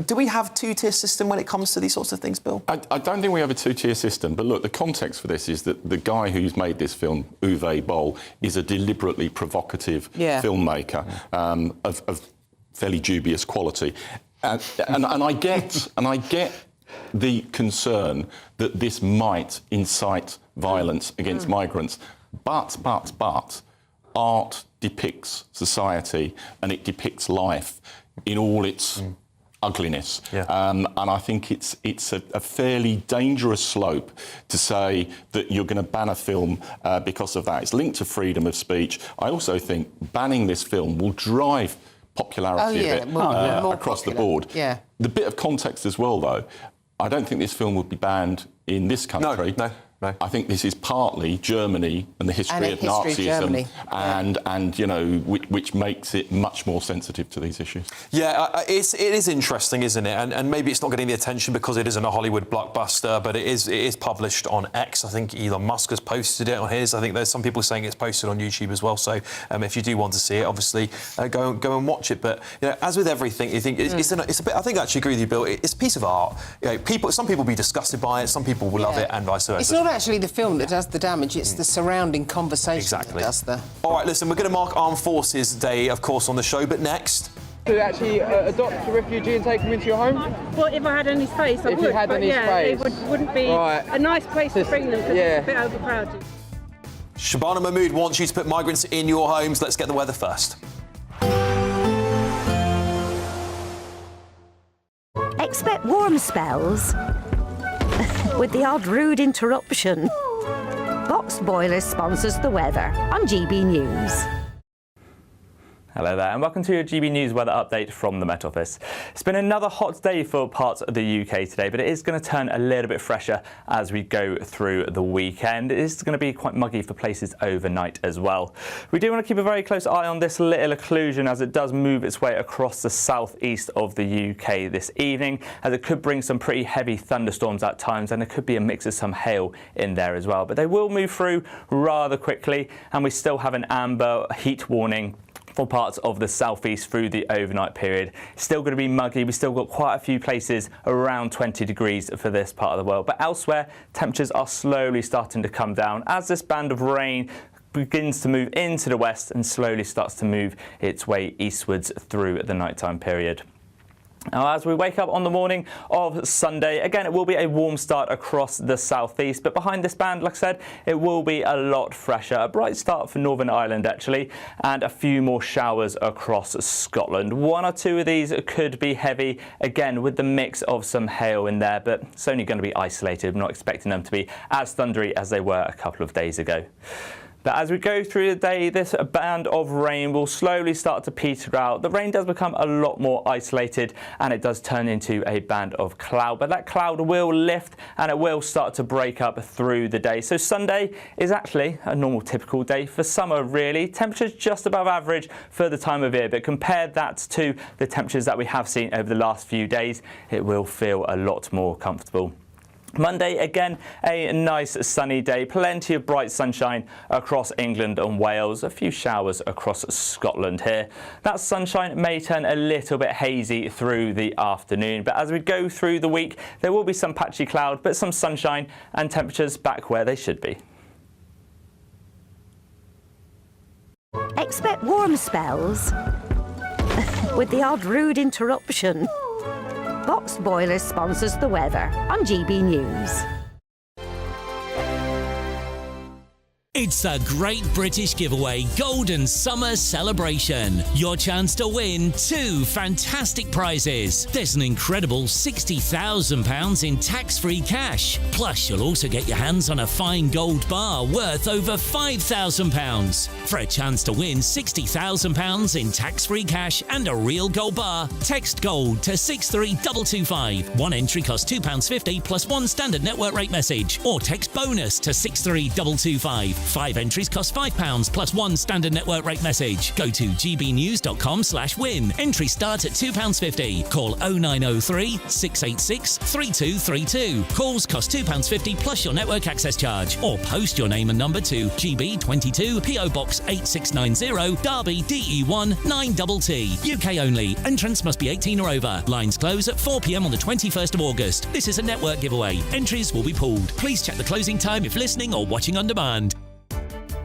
Do we have a two-tier system when it comes to these sorts of things, Bill? I don't think we have a two-tier system, but look, the context for this is that the guy who's made this film, Uwe Boll, is a deliberately provocative filmmaker of fairly dubious quality. And I get the concern that this might incite violence against migrants, but art depicts society and it depicts life in all its ugliness. And I think it's a fairly dangerous slope to say that you're going to ban a film because of that. It's linked to freedom of speech. I also think banning this film will drive popularity of it across the board. The bit of context as well, though, I don't think this film would be banned in this country. No. I think this is partly Germany and the history of Nazism, and you know, which makes it much more sensitive to these issues. Yeah, it is interesting, isn't it? And maybe it's not getting the attention because it isn't a Hollywood blockbuster, but it is published on X. I think Elon Musk has posted it on his. I think there's some people saying it's posted on YouTube as well. So if you do want to see it, obviously go and watch it. But you know, as with everything, you think it's a bit. I think I actually agree with you, Bill. It's a piece of art. You know, some people will be disgusted by it, some people will love it, and vice versa. It's not actually the film that does the damage, it's the surrounding conversation that does the... All right, listen, we're going to mark Armed Forces Day, of course, on the show, but next... To actually adopt a refugee and take them into your home? Well, if I had any space, I would. If you had any space. It wouldn't be a nice place to bring them because it's a bit overcrowded. Shabana Mahmood wants you to put migrants in your homes. Let's get the weather first. Expect warm spells with the odd rude interruption. Box Boiler sponsors the weather on GB News. Hello there and welcome to your GB News weather update from the Met Office. It's been another hot day for parts of the UK today, but it is going to turn a little bit fresher as we go through the weekend. It is going to be quite muggy for places overnight as well. We do want to keep a very close eye on this little occlusion as it does move its way across the southeast of the UK this evening, as it could bring some pretty heavy thunderstorms at times, and there could be a mix of some hail in there as well. But they will move through rather quickly, and we still have an amber heat warning for parts of the southeast through the overnight period. Still going to be muggy. We've still got quite a few places around 20 degrees for this part of the world. But elsewhere, temperatures are slowly starting to come down as this band of rain begins to move into the west and slowly starts to move its way eastwards through the nighttime period. Now, as we wake up on the morning of Sunday, again, it will be a warm start across the southeast, but behind this band, like I said, it will be a lot fresher. A bright start for Northern Ireland, actually, and a few more showers across Scotland. One or two of these could be heavy, again, with the mix of some hail in there, but it's only going to be isolated. I'm not expecting them to be as thundery as they were a couple of days ago. But as we go through the day, this band of rain will slowly start to peter out. The rain does become a lot more isolated and it does turn into a band of cloud. But that cloud will lift and it will start to break up through the day. So Sunday is actually a normal typical day for summer, really. Temperatures just above average for the time of year. But compare that to the temperatures that we have seen over the last few days, it will feel a lot more comfortable. Monday, again, a nice sunny day, plenty of bright sunshine across England and Wales, a few showers across Scotland here. That sunshine may turn a little bit hazy through the afternoon, but as we go through the week, there will be some patchy cloud, but some sunshine and temperatures back where they should be. Expect warm spells with the odd rude interruption. Box Boiler sponsors the weather on GB News. It's the Great British Giveaway Golden Summer Celebration. Your chance to win 2 fantastic prizes. There's an incredible £60,000 in tax-free cash. Plus, you'll also get your hands on a fine gold bar worth over £5,000. For a chance to win £60,000 in tax-free cash and a real gold bar, text GOLD to 63225. One entry costs £2.50 plus one standard network rate message. Or text BONUS to 63225. 5 entries cost £5 plus one standard network rate message. Go to gbnews.com/win. Entry starts at £2.50. Call 0903 686 3232. Calls cost £2.50 plus your network access charge. Or post your name and number to GB22 PO Box 8690 Derby DE1 9TT. UK only. Entrance must be 18 or over. Lines close at 4 p.m. on the 21st of August. This is a network giveaway. Entries will be pulled. Please check the closing time if listening or watching on demand.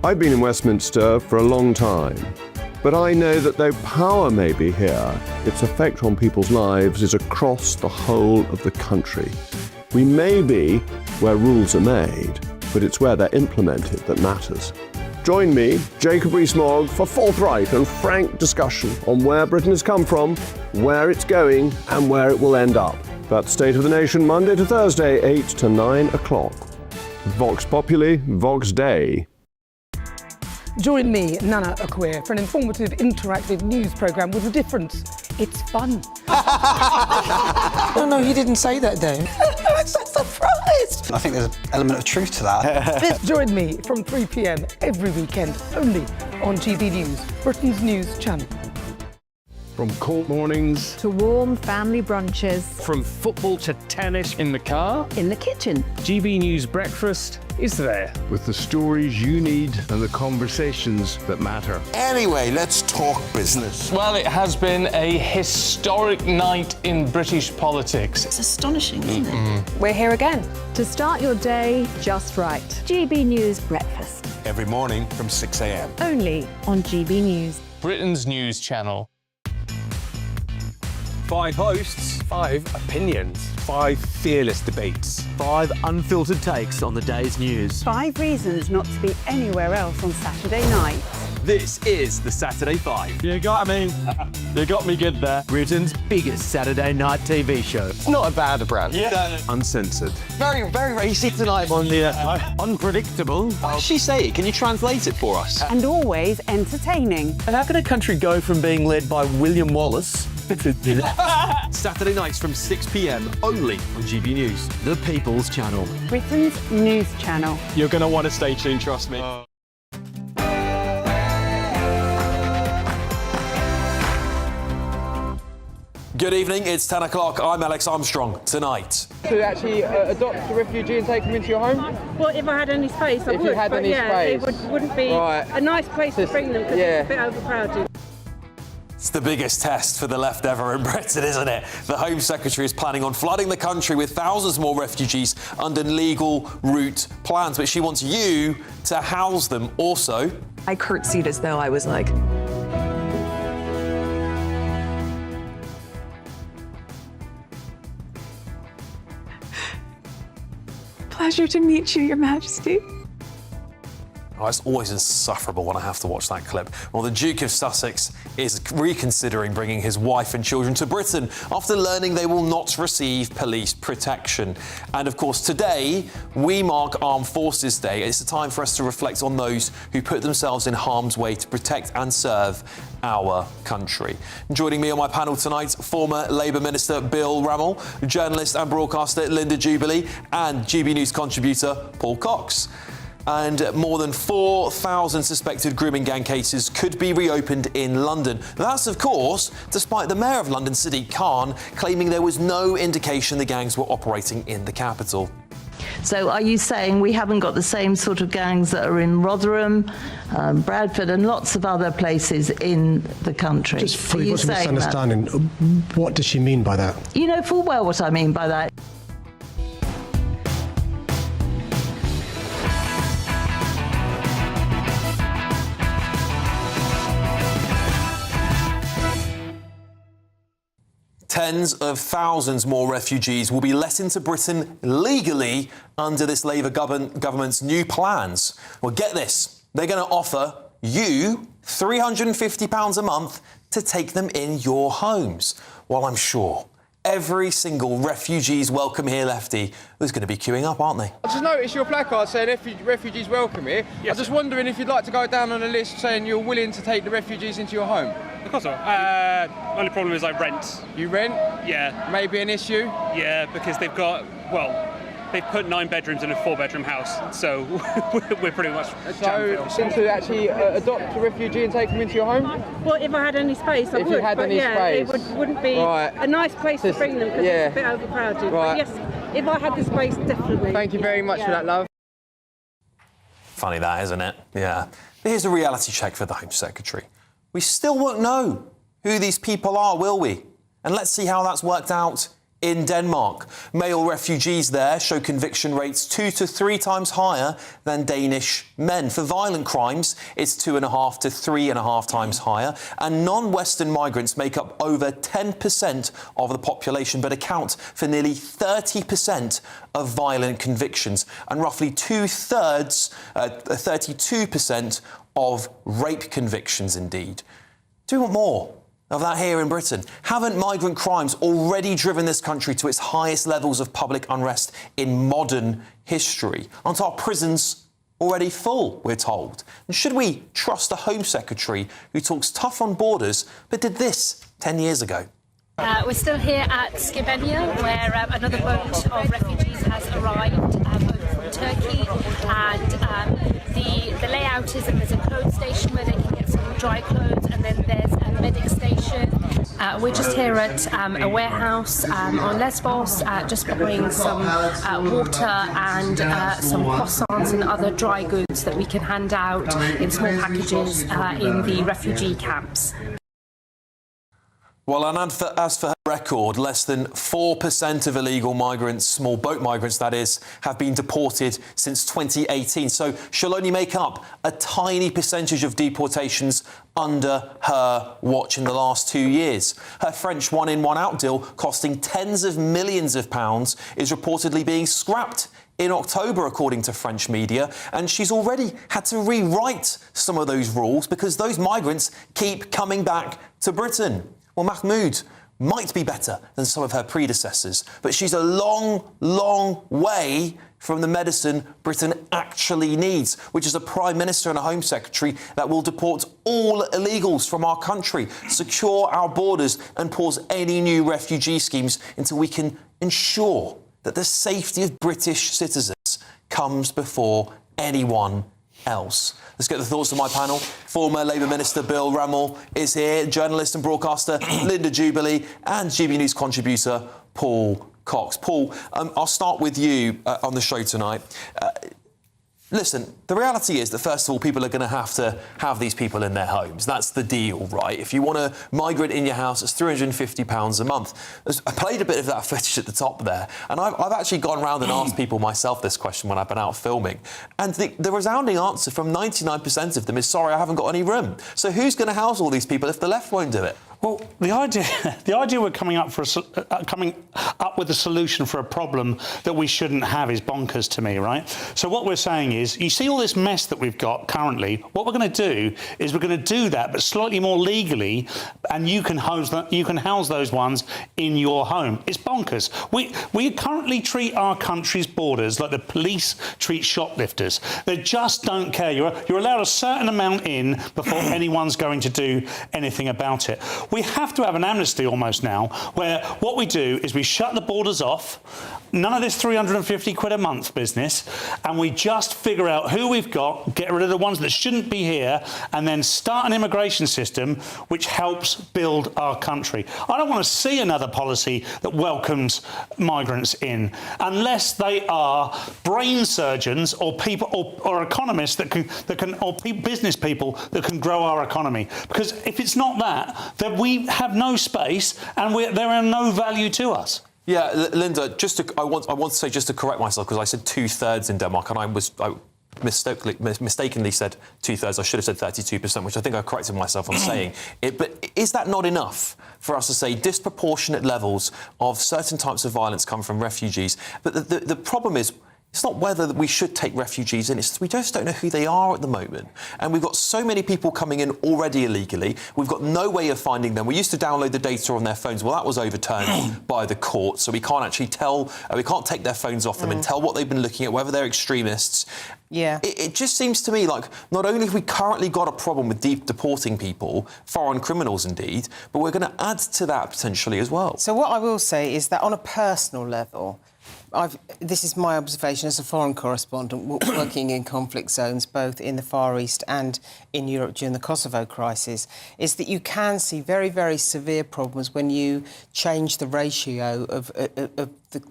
I've been in Westminster for a long time, but I know that though power may be here, its effect on people's lives is across the whole of the country. We may be where rules are made, but it's where they're implemented that matters. Join me, Jacob Rees-Mogg, for forthright and frank discussion on where Britain has come from, where it's going, and where it will end up. That's State of the Nation, Monday to Thursday, 8 to 9 o'clock. Vox Populi, Vox Dei. Join me, Nana Akweer, for an informative, interactive news programme with a difference. It's fun. No, he didn't say that, though. It's a surprise! pissed. I think there's an element of truth to that. Join me from 3 p.m. every weekend, only on GB News, Britain's news channel. From cold mornings to warm family brunches. From football to tennis in the car. In the kitchen. GB News Breakfast is there. With the stories you need and the conversations that matter. Anyway, let's talk business. Well, it has been a historic night in British politics. It's astonishing, isn't it? We're here again to start your day just right. GB News Breakfast. Every morning from 6 a.m. Only on GB News. Britain's news channel. 5 hosts, 5 opinions, 5 fearless debates, 5 unfiltered takes on the day's news. 5 reasons not to be anywhere else on Saturday night. This is the Saturday 5. You got me. You got me good there. Britain's biggest Saturday night TV show. It's not a bad brand. Yeah. Uncensored. Very, very racy tonight on the Unpredictable. What does she say? Can you translate it for us? And always entertaining. And how can a country go from being led by William Wallace Saturday nights from 6 p.m. only on GB News. The People's Channel. Britain's news channel. You're going to want to stay tuned, trust me. Good evening, it's 10 o'clock. I'm Alex Armstrong. Tonight. To actually adopt a refugee and take them into your home? Well, if I had any space, I would. If you had any space. It wouldn't be Right. a nice place to bring them because it's a bit overcrowded. It's the biggest test for the left ever in Britain, isn't it? The Home Secretary is planning on flooding the country with thousands more refugees under legal route plans, but she wants you to house them also. I curtsied as though I was like... Pleasure to meet you, Your Majesty. Oh, it's always insufferable when I have to watch that clip. Well, the Duke of Sussex is reconsidering bringing his wife and children to Britain after learning they will not receive police protection. And of course, today we mark Armed Forces Day. It's a time for us to reflect on those who put themselves in harm's way to protect and serve our country. Joining me on my panel tonight, former Labour Minister Bill Rammell, journalist and broadcaster Linda Jubilee, and GB News contributor Paul Cox. And more than 4,000 suspected grooming gang cases could be reopened in London. That's, of course, despite the Mayor of London, Sadiq Khan, claiming there was no indication the gangs were operating in the capital. So are you saying we haven't got the same sort of gangs that are in Rotherham, Bradford and lots of other places in the country? Just fully what's misunderstanding. What does she mean by that? You know full well what I mean by that. Tens of thousands more refugees will be let into Britain legally under this Labour government's new plans. Well, get this. They're going to offer you £350 a month to take them in your homes. Well, I'm sure every single refugees welcome here lefty is going to be queuing up, aren't they? I just noticed your placard saying refugees welcome here. Yes, I'm just wondering if you'd like to go down on a list saying you're willing to take the refugees into your home. Of course not. Only problem is I rent. You rent? Yeah. Maybe an issue? Yeah, because they've got, they've put 9 bedrooms in a 4-bedroom house, so we're pretty much So, to actually adopt a refugee and take them into your home? Well, if I had any space, I would. If you had any space. It wouldn't be a nice place to bring them because it's a bit overcrowded. Right. But yes, if I had the space, definitely. Thank you very much for that, love. Funny that, isn't it? Yeah. But here's a reality check for the Home Secretary. We still won't know who these people are, will we? And let's see how that's worked out in Denmark. Male refugees there show conviction rates 2 to 3 times higher than Danish men. For violent crimes, it's 2.5 to 3.5 times higher. And non-Western migrants make up over 10% of the population, but account for nearly 30% of violent convictions and roughly 32% of rape convictions indeed. Do we want more of that here in Britain? Haven't migrant crimes already driven this country to its highest levels of public unrest in modern history? Aren't our prisons already full, we're told? And should we trust a Home Secretary who talks tough on borders but did this 10 years ago? We're still here at GBNews, where another boat of refugees has arrived. autism, there's a clothes station where they can get some dry clothes, and then there's a medic station. We're just here at a warehouse on Lesbos, just buying some water and some croissants and other dry goods that we can hand out in small packages in the refugee camps. Well, and as for her record, less than 4% of illegal migrants, small boat migrants that is, have been deported since 2018. So she'll only make up a tiny percentage of deportations under her watch in the last 2 years. Her French one-in, one-out deal, costing tens of millions of pounds, is reportedly being scrapped in October, according to French media, and she's already had to rewrite some of those rules because those migrants keep coming back to Britain. Well, Mahmoud might be better than some of her predecessors, but she's a long, long way from the medicine Britain actually needs, which is a Prime Minister and a Home Secretary that will deport all illegals from our country, secure our borders and pause any new refugee schemes until we can ensure that the safety of British citizens comes before anyone else. Let's get the thoughts of my panel. Former Labour Minister Bill Rummel is here, journalist and broadcaster Linda Jubilee, and GB News contributor Paul Cox. Paul, I'll start with you on the show tonight. Listen, the reality is that, first of all, people are going to have these people in their homes. That's the deal, right? If you want a migrant in your house, it's £350 a month. I played a bit of that footage at the top there, and I've actually gone round and asked people myself this question when I've been out filming, and the resounding answer from 99% of them is, sorry, I haven't got any room. So who's going to house all these people if the left won't do it? Well, the idea we're coming up with a solution for a problem that we shouldn't have is bonkers to me, right? So what we're saying is, you see all this mess that we've got currently. What we're going to do is we're going to do that, but slightly more legally, and you can house those ones in your home. It's bonkers. We currently treat our country's borders like the police treat shoplifters. They just don't care. You're allowed a certain amount in before anyone's going to do anything about it. We have to have an amnesty almost now, where what we do is we shut the borders off, none of this 350 quid a month business, and we just figure out who we've got, get rid of the ones that shouldn't be here, and then start an immigration system which helps build our country. I don't want to see another policy that welcomes migrants in, unless they are brain surgeons or people or economists that can or business people that can grow our economy. Because if it's not that, then we have no space and they are no value to us. Yeah, Linda, I want to say, just to correct myself, because I said 2/3 in Denmark, and I mistakenly said 2/3. I should have said 32%, which I think I corrected myself on saying it. But is that not enough for us to say disproportionate levels of certain types of violence come from refugees? But the problem is, it's not whether we should take refugees in, it's we just don't know who they are at the moment. And we've got so many people coming in already illegally. We've got no way of finding them. We used to download the data on their phones. Well, that was overturned by the court, so we can't actually tell, we can't take their phones off them and tell what they've been looking at, whether they're extremists. Yeah. It just seems to me like not only have we currently got a problem with deporting people, foreign criminals indeed, but we're going to add to that potentially as well. So what I will say is that on a personal level, this is my observation as a foreign correspondent working in conflict zones, both in the Far East and in Europe during the Kosovo crisis, is that you can see very, very severe problems when you change the ratio of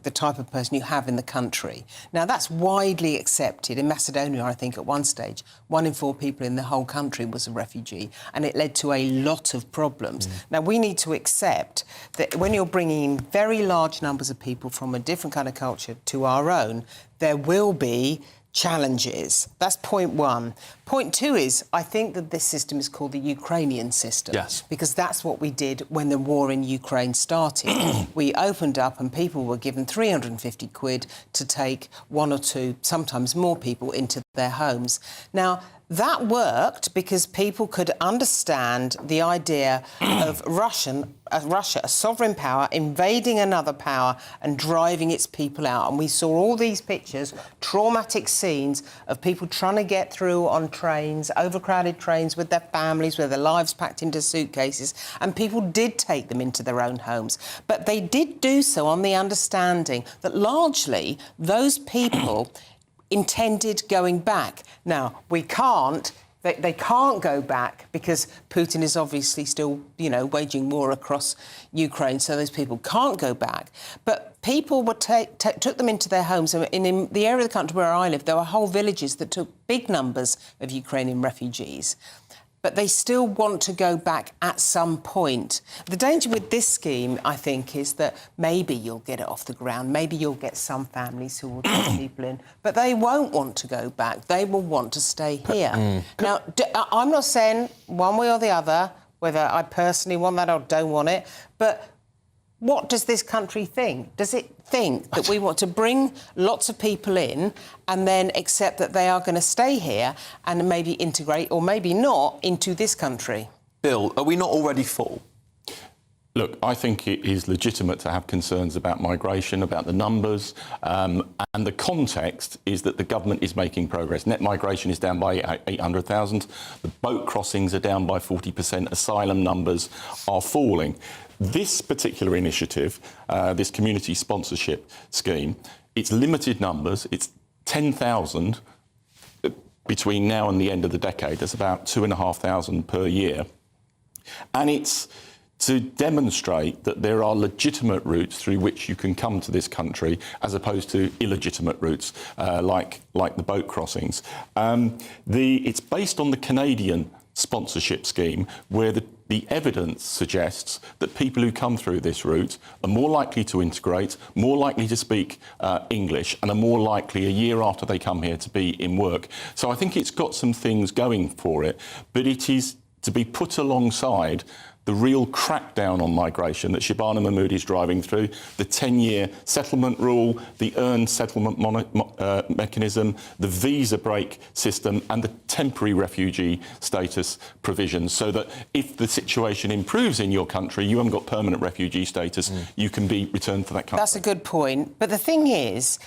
the type of person you have in the country. Now, that's widely accepted. In Macedonia, I think, at one stage, 1 in 4 people in the whole country was a refugee, and it led to a lot of problems. Now, we need to accept that when you're bringing in very large numbers of people from a different kind of culture to our own, there will be challenges. That's point one. Point two is, I think that this system is called the Ukrainian system. Yes. Because that's what we did when the war in Ukraine started. We opened up and people were given 350 quid to take 1 or 2, sometimes more people into their homes. Now, that worked because people could understand the idea of Russia, a sovereign power, invading another power and driving its people out. And we saw all these pictures, traumatic scenes of people trying to get through on trains, overcrowded trains with their families, with their lives packed into suitcases. And people did take them into their own homes. But they did do so on the understanding that largely those people intended going back. Now, we can't They can't go back because Putin is obviously still, waging war across Ukraine, so those people can't go back. But people would took them into their homes. And in the area of the country where I live, there were whole villages that took big numbers of Ukrainian refugees. But they still want to go back at some point. The danger with this scheme, I think, is that maybe you'll get it off the ground, maybe you'll get some families who will take people in, but they won't want to go back. They will want to stay here. Now, I'm not saying one way or the other, whether I personally want that or don't want it, but what does this country think? Does it think that we want to bring lots of people in and then accept that they are going to stay here and maybe integrate, or maybe not, into this country? Bill, are we not already full? Look, I think it is legitimate to have concerns about migration, about the numbers, and the context is that the government is making progress. Net migration is down by 800,000. The boat crossings are down by 40%. Asylum numbers are falling. This particular initiative, this community sponsorship scheme, it's limited numbers. It's 10,000 between now and the end of the decade. That's about 2,500 per year. And it's to demonstrate that there are legitimate routes through which you can come to this country as opposed to illegitimate routes like the boat crossings. It's based on the Canadian sponsorship scheme, where the evidence suggests that people who come through this route are more likely to integrate, more likely to speak English, and are more likely a year after they come here to be in work. So I think it's got some things going for it, but it is to be put alongside the real crackdown on migration that Shabana Mahmood is driving through, the 10-year settlement rule, the earned settlement mechanism, the visa break system and the temporary refugee status provisions, so that if the situation improves in your country, you haven't got permanent refugee status, you can be returned to that country. That's a good point. But the thing is,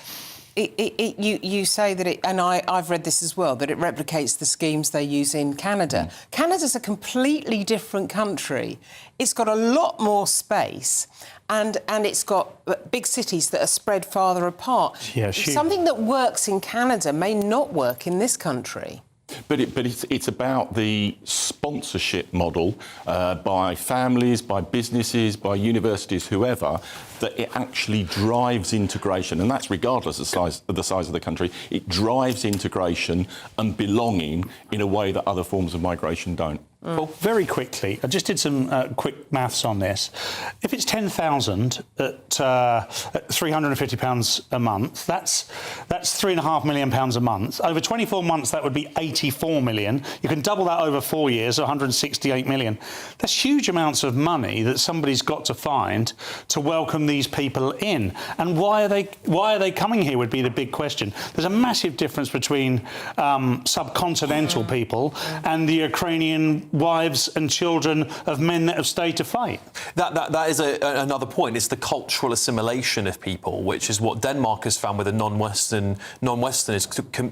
you say that it, and I've read this as well, that it replicates the schemes they use in Canada. Canada's a completely different country. It's got a lot more space, and it's got big cities that are spread farther apart. Yeah, something that works in Canada may not work in this country. But it's about the sponsorship model by families, by businesses, by universities, whoever, that it actually drives integration, and that's regardless of the size of the country. It drives integration and belonging in a way that other forms of migration don't. Well, very quickly, I just did some quick maths on this. If it's 10,000 at £350 a month, that's £3.5 million a month. Over 24 months, that would be 84 million. You can double that over 4 years, 168 million. That's huge amounts of money that somebody's got to find to welcome these people in. And why are they coming here would be the big question. There's a massive difference between subcontinental people and the Ukrainian wives and children of men that have stayed to fight. That is another point. It's the cultural assimilation of people, which is what Denmark has found with the non-Westerners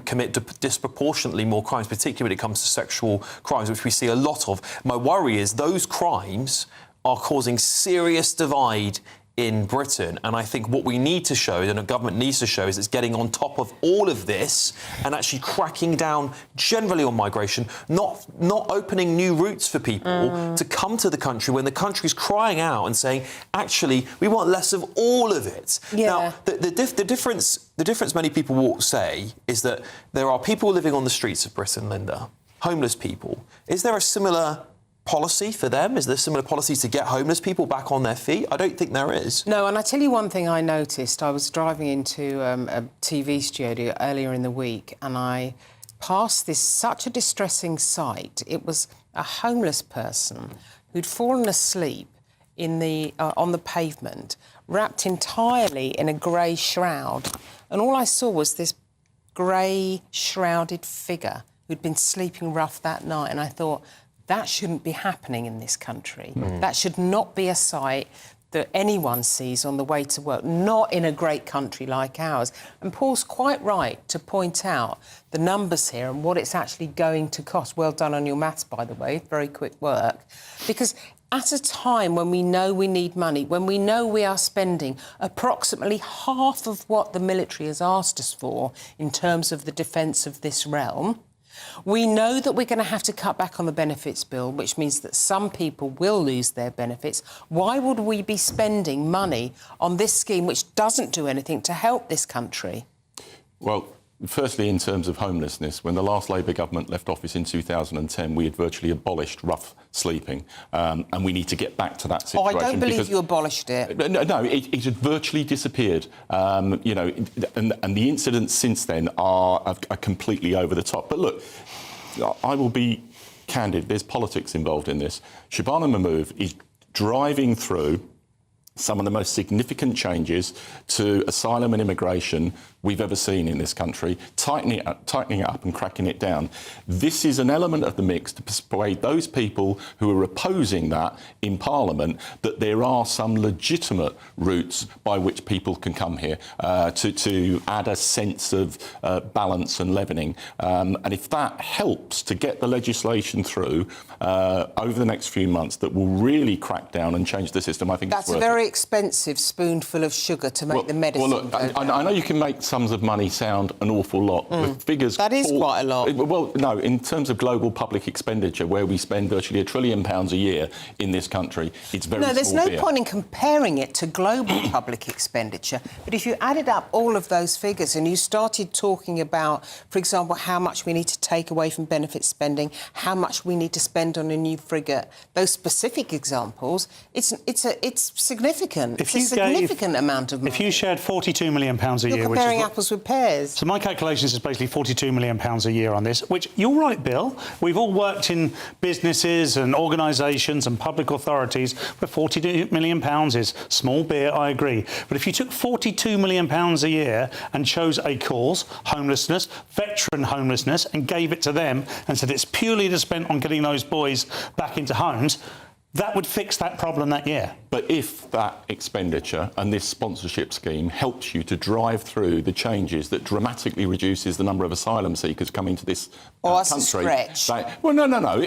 commit disproportionately more crimes, particularly when it comes to sexual crimes, which we see a lot of. My worry is those crimes are causing serious divide in Britain, and I think what we need to show, and the government needs to show, is it's getting on top of all of this and actually cracking down generally on migration, not opening new routes for people to come to the country when the country's crying out and saying, actually, we want less of all of it. Yeah. Now, the difference many people will say is that there are people living on the streets of Britain, Linda, homeless people. Is there a similar policy for them? Is there a similar policy to get homeless people back on their feet? I don't think there is. No, and I tell you one thing I noticed. I was driving into a TV studio earlier in the week and I passed such a distressing sight. It was a homeless person who'd fallen asleep on the pavement, wrapped entirely in a grey shroud. And all I saw was this grey shrouded figure who'd been sleeping rough that night. And I thought, that shouldn't be happening in this country. That should not be a sight that anyone sees on the way to work, not in a great country like ours. And Paul's quite right to point out the numbers here and what it's actually going to cost. Well done on your maths, by the way, very quick work. Because at a time when we know we need money, when we know we are spending approximately half of what the military has asked us for in terms of the defence of this realm, We know that we're going to have to cut back on the benefits bill, which means that some people will lose their benefits. Why would we be spending money on this scheme which doesn't do anything to help this country? Well, firstly, in terms of homelessness, when the last Labour government left office in 2010, we had virtually abolished rough sleeping, and we need to get back to that situation. Oh, I don't believe you abolished it. No, it had virtually disappeared. You know, and the incidents since then are completely over the top. But look, I will be candid. There's politics involved in this. Shabana Mahmood is driving through some of the most significant changes to asylum and immigration we've ever seen in this country, tightening it up and cracking it down. This is an element of the mix to persuade those people who are opposing that in Parliament that there are some legitimate routes by which people can come here to add a sense of balance and leavening. And if that helps to get the legislation through over the next few months that will really crack down and change the system, I think that's it's worth a very expensive spoonful of sugar to make the medicine. Well, look, I know you can make sums of money sound an awful lot. With figures that is quite a lot. Well, no, in terms of global public expenditure, where we spend virtually £1 trillion a year in this country, it's very small. No, there's no point in comparing it to global public expenditure. But if you added up all of those figures and you started talking about, for example, how much we need to take away from benefit spending, how much we need to spend on a new frigate, those specific examples, it's significant. It's a significant amount of money. If you shared £42 million a year, you're comparing apples with pears. So my calculations is basically £42 million a year on this, which, you're right, Bill, we've all worked in businesses and organisations and public authorities where £42 million is small beer, I agree. But if you took £42 million a year and chose a cause, homelessness, veteran homelessness, and gave it to them and said it's purely to spend on getting those boys back into homes, that would fix that problem that year. But if that expenditure and this sponsorship scheme helps you to drive through the changes that dramatically reduces the number of asylum seekers coming to this that's country... a stretch. Well, no.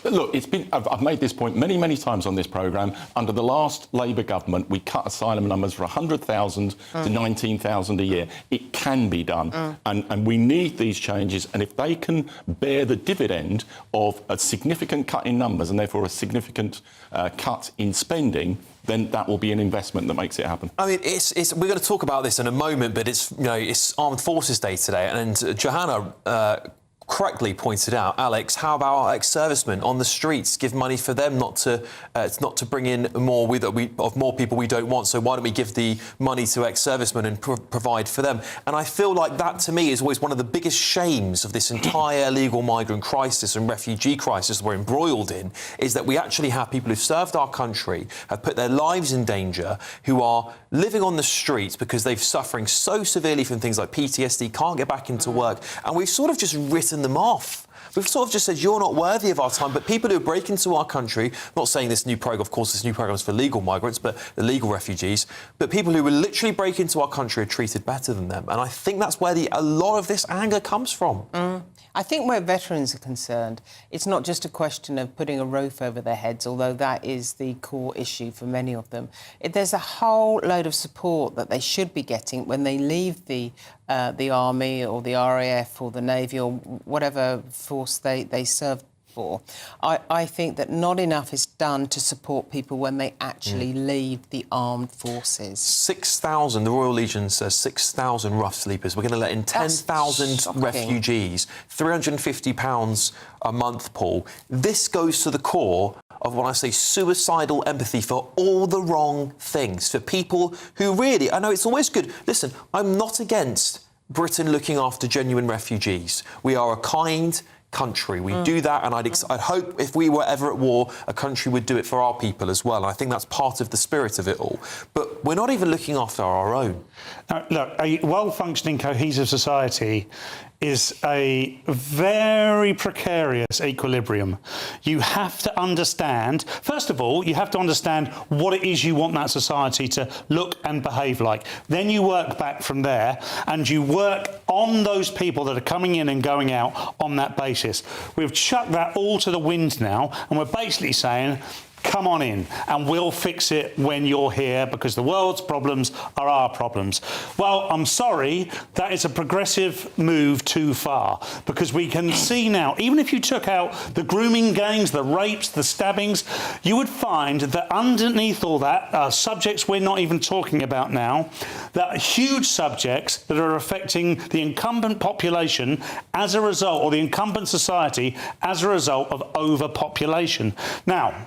Look, I've made this point many, many times on this programme. Under the last Labour government, we cut asylum numbers from 100,000 to 19,000 a year. It can be done. And we need these changes. And if they can bear the dividend of a significant cut in numbers and therefore a significant cut in spending, then that will be an investment that makes it happen. I mean, we're going to talk about this in a moment, but it's Armed Forces Day today, and Johanna correctly pointed out, Alex, how about our ex-servicemen on the streets? Give money for them not to bring in more more people we don't want. So why don't we give the money to ex-servicemen and provide for them? And I feel like that, to me, is always one of the biggest shames of this entire illegal migrant crisis and refugee crisis we're embroiled in, is that we actually have people who've served our country, have put their lives in danger, who are living on the streets because they're suffering so severely from things like PTSD, can't get back into work, and we've sort of just written them off. We've sort of just said, you're not worthy of our time, but people who break into our country, I'm not saying this new programme, of course, this new programme is for legal migrants, but the legal refugees, but people who will literally break into our country are treated better than them. And I think that's where a lot of this anger comes from. I think where veterans are concerned, it's not just a question of putting a roof over their heads, although that is the core issue for many of them. There's a whole load of support that they should be getting when they leave the Army or the RAF or the Navy or whatever force they serve for. I think that not enough is done to support people when they actually leave the armed forces. 6,000, the Royal Legion says 6,000 rough sleepers. We're going to let in 10,000 refugees, £350 a month, Paul. This goes to the core of, when I say suicidal empathy, for all the wrong things, for people who really... I know it's always good. Listen, I'm not against Britain looking after genuine refugees. We are a kind country. We do that, and I'd hope if we were ever at war, a country would do it for our people as well. And I think that's part of the spirit of it all. But we're not even looking after our own. Look, a well-functioning, cohesive society is a very precarious equilibrium. You have to understand, first of all, you have to understand what it is you want that society to look and behave like. Then you work back from there, and you work on those people that are coming in and going out on that basis. We've chucked that all to the wind now, and we're basically saying, come on in and we'll fix it when you're here because the world's problems are our problems. Well, I'm sorry, that is a progressive move too far because we can see now, even if you took out the grooming gangs, the rapes, the stabbings, you would find that underneath all that are subjects we're not even talking about now, that are huge subjects that are affecting the incumbent population as a result, or the incumbent society as a result of overpopulation. Now,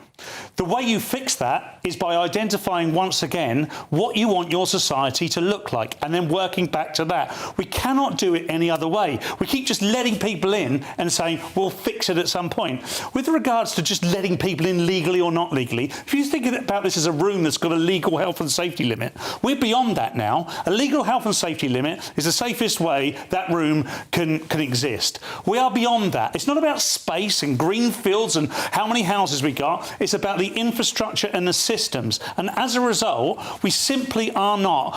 the way you fix that is by identifying once again what you want your society to look like and then working back to that. We cannot do it any other way. We keep just letting people in and saying we'll fix it at some point. With regards to just letting people in legally or not legally, if you think about this as a room that's got a legal health and safety limit, we're beyond that now. A legal health and safety limit is the safest way that room can exist. We are beyond that. It's not about space and green fields and how many houses we got. It's about the infrastructure and the systems. And as a result, we simply are not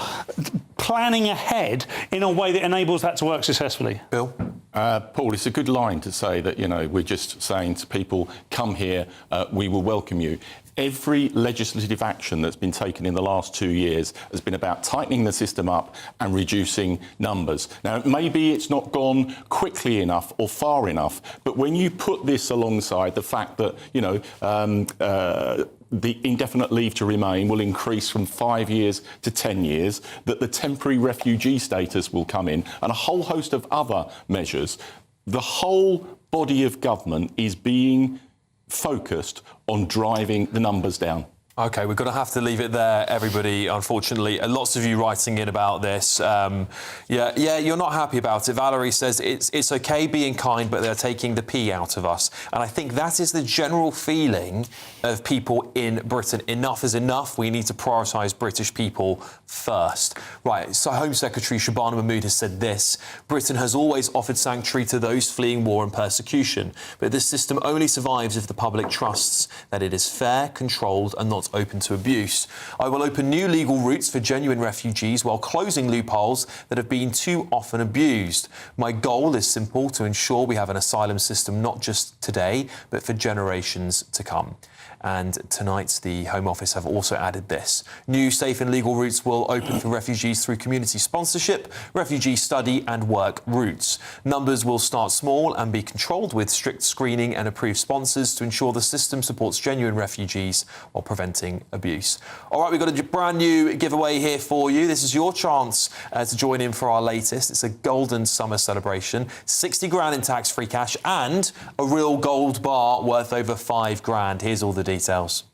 planning ahead in a way that enables that to work successfully. Bill? Paul, it's a good line to say that, we're just saying to people, come here, we will welcome you. Every legislative action that's been taken in the last 2 years has been about tightening the system up and reducing numbers. Now, maybe it's not gone quickly enough or far enough, but when you put this alongside the fact that, the indefinite leave to remain will increase from 5 years to 10 years, that the temporary refugee status will come in, and a whole host of other measures, the whole body of government is being focused on driving the numbers down. OK, we're going to have to leave it there, everybody, unfortunately. Lots of you writing in about this. Yeah, you're not happy about it. Valerie says it's OK being kind, but they're taking the P out of us. And I think that is the general feeling of people in Britain. Enough is enough. We need to prioritise British people first. Right, so Home Secretary Shabana Mahmood has said this: Britain has always offered sanctuary to those fleeing war and persecution, but this system only survives if the public trusts that it is fair, controlled and not open to abuse. I will open new legal routes for genuine refugees while closing loopholes that have been too often abused. My goal is simple: to ensure we have an asylum system not just today, but for generations to come. And tonight, the Home Office have also added this: new safe and legal routes will open for refugees through community sponsorship, refugee study and work routes. Numbers will start small and be controlled with strict screening and approved sponsors to ensure the system supports genuine refugees while preventing abuse. All right, we've got a brand new giveaway here for you. This is your chance to join in for our latest. It's a golden summer celebration, 60 grand in tax-free cash and a real gold bar worth over 5 grand. Here's all the details.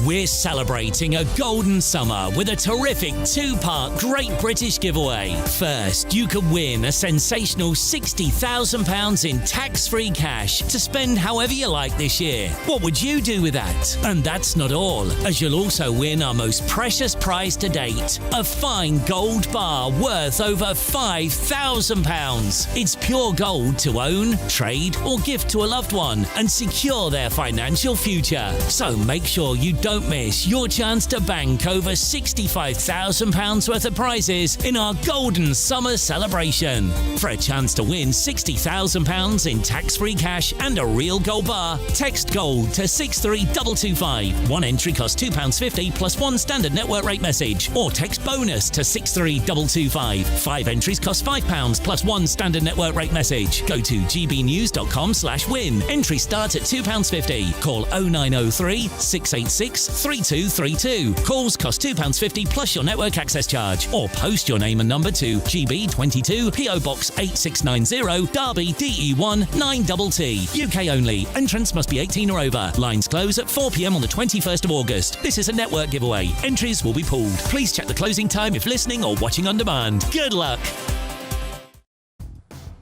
We're celebrating a golden summer with a terrific two-part Great British giveaway. First, you could win a sensational £60,000 in tax-free cash to spend however you like this year. What would you do with that? And that's not all, as you'll also win our most precious prize to date, a fine gold bar worth over £5,000. It's pure gold to own, trade or gift to a loved one and secure their financial future. So make sure you don't miss your chance to bank over £65,000 worth of prizes in our golden summer celebration. For a chance to win £60,000 in tax-free cash and a real gold bar, text GOLD to 63225. One entry costs £2.50 plus one standard network rate message, or text BONUS to 63225. 5 entries cost £5 plus one standard network rate message. Go to gbnews.com/win. Entry starts at £2.50. Call 0903 686 3232. Calls cost £2.50 plus your network access charge, or post your name and number to GB22 PO Box 8690 Derby DE1 9TT. UK only. Entrants must be 18 or over. Lines close at 4 p.m. on the 21st of August. This is a network giveaway. Entries will be pooled. Please check the closing time if listening or watching on demand. Good luck.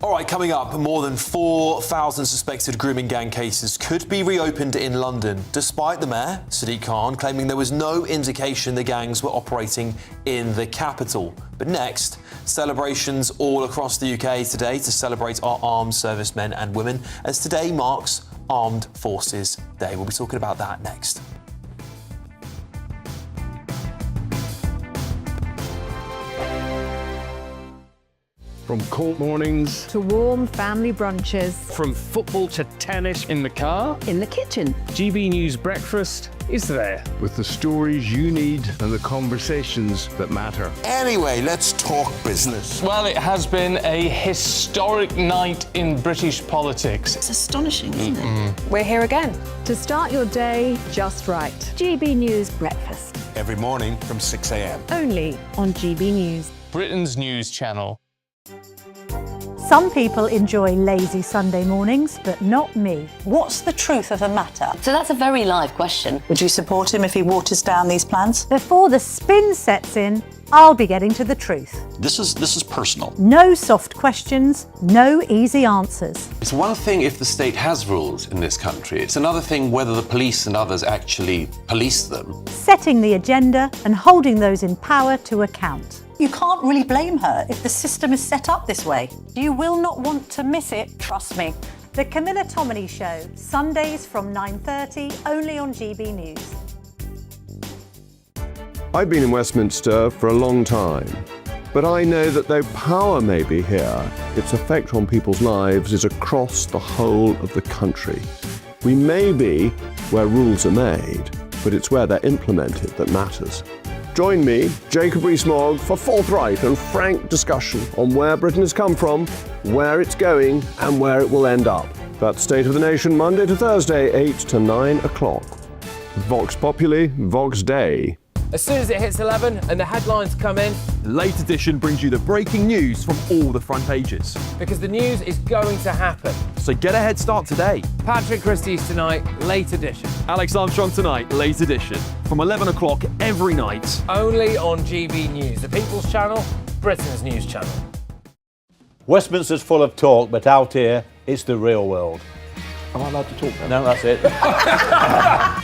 All right, coming up, more than 4,000 suspected grooming gang cases could be reopened in London, despite the mayor, Sadiq Khan, claiming there was no indication the gangs were operating in the capital. But next, celebrations all across the UK today to celebrate our armed servicemen and women, as today marks Armed Forces Day. We'll be talking about that next. From cold mornings to warm family brunches, From football to tennis in the car, in the kitchen. GB News Breakfast is there. with the stories you need and the conversations that matter. Anyway, let's talk business. Well, it has been a historic night in British politics. It's astonishing, isn't it? We're here again. To start your day just right. GB News Breakfast. Every morning from 6 a.m. Only on GB News. Britain's news channel. Some people enjoy lazy Sunday mornings, but not me. What's the truth of the matter? So that's a very live question. Would you support him if he waters down these plans? Before the spin sets in, I'll be getting to the truth. This is personal. No soft questions, no easy answers. It's one thing if the state has rules in this country. It's another thing whether the police and others actually police them. Setting the agenda and holding those in power to account. You can't really blame her if the system is set up this way. You will not want to miss it, trust me. The Camilla Tominey Show, Sundays from 9:30, only on GB News. I've been in Westminster for a long time, but I know that though power may be here, its effect on people's lives is across the whole of the country. We may be where rules are made, but it's where they're implemented that matters. Join me, Jacob Rees-Mogg, for forthright and frank discussion on where Britain has come from, where it's going, and where it will end up. That's State of the Nation, Monday to Thursday, 8 to 9 o'clock. Vox Populi, Vox Dei. As soon as it hits 11 and the headlines come in, The late edition brings you the breaking news from all the front pages. because the news is going to happen. So get a head start today. Patrick Christie's tonight, late edition. Alex Armstrong tonight, late edition. From 11 o'clock every night. Only on GB News, the People's Channel, Britain's news channel. Westminster's full of talk, but out here, it's the real world. Am I allowed to talk now? No, that's it.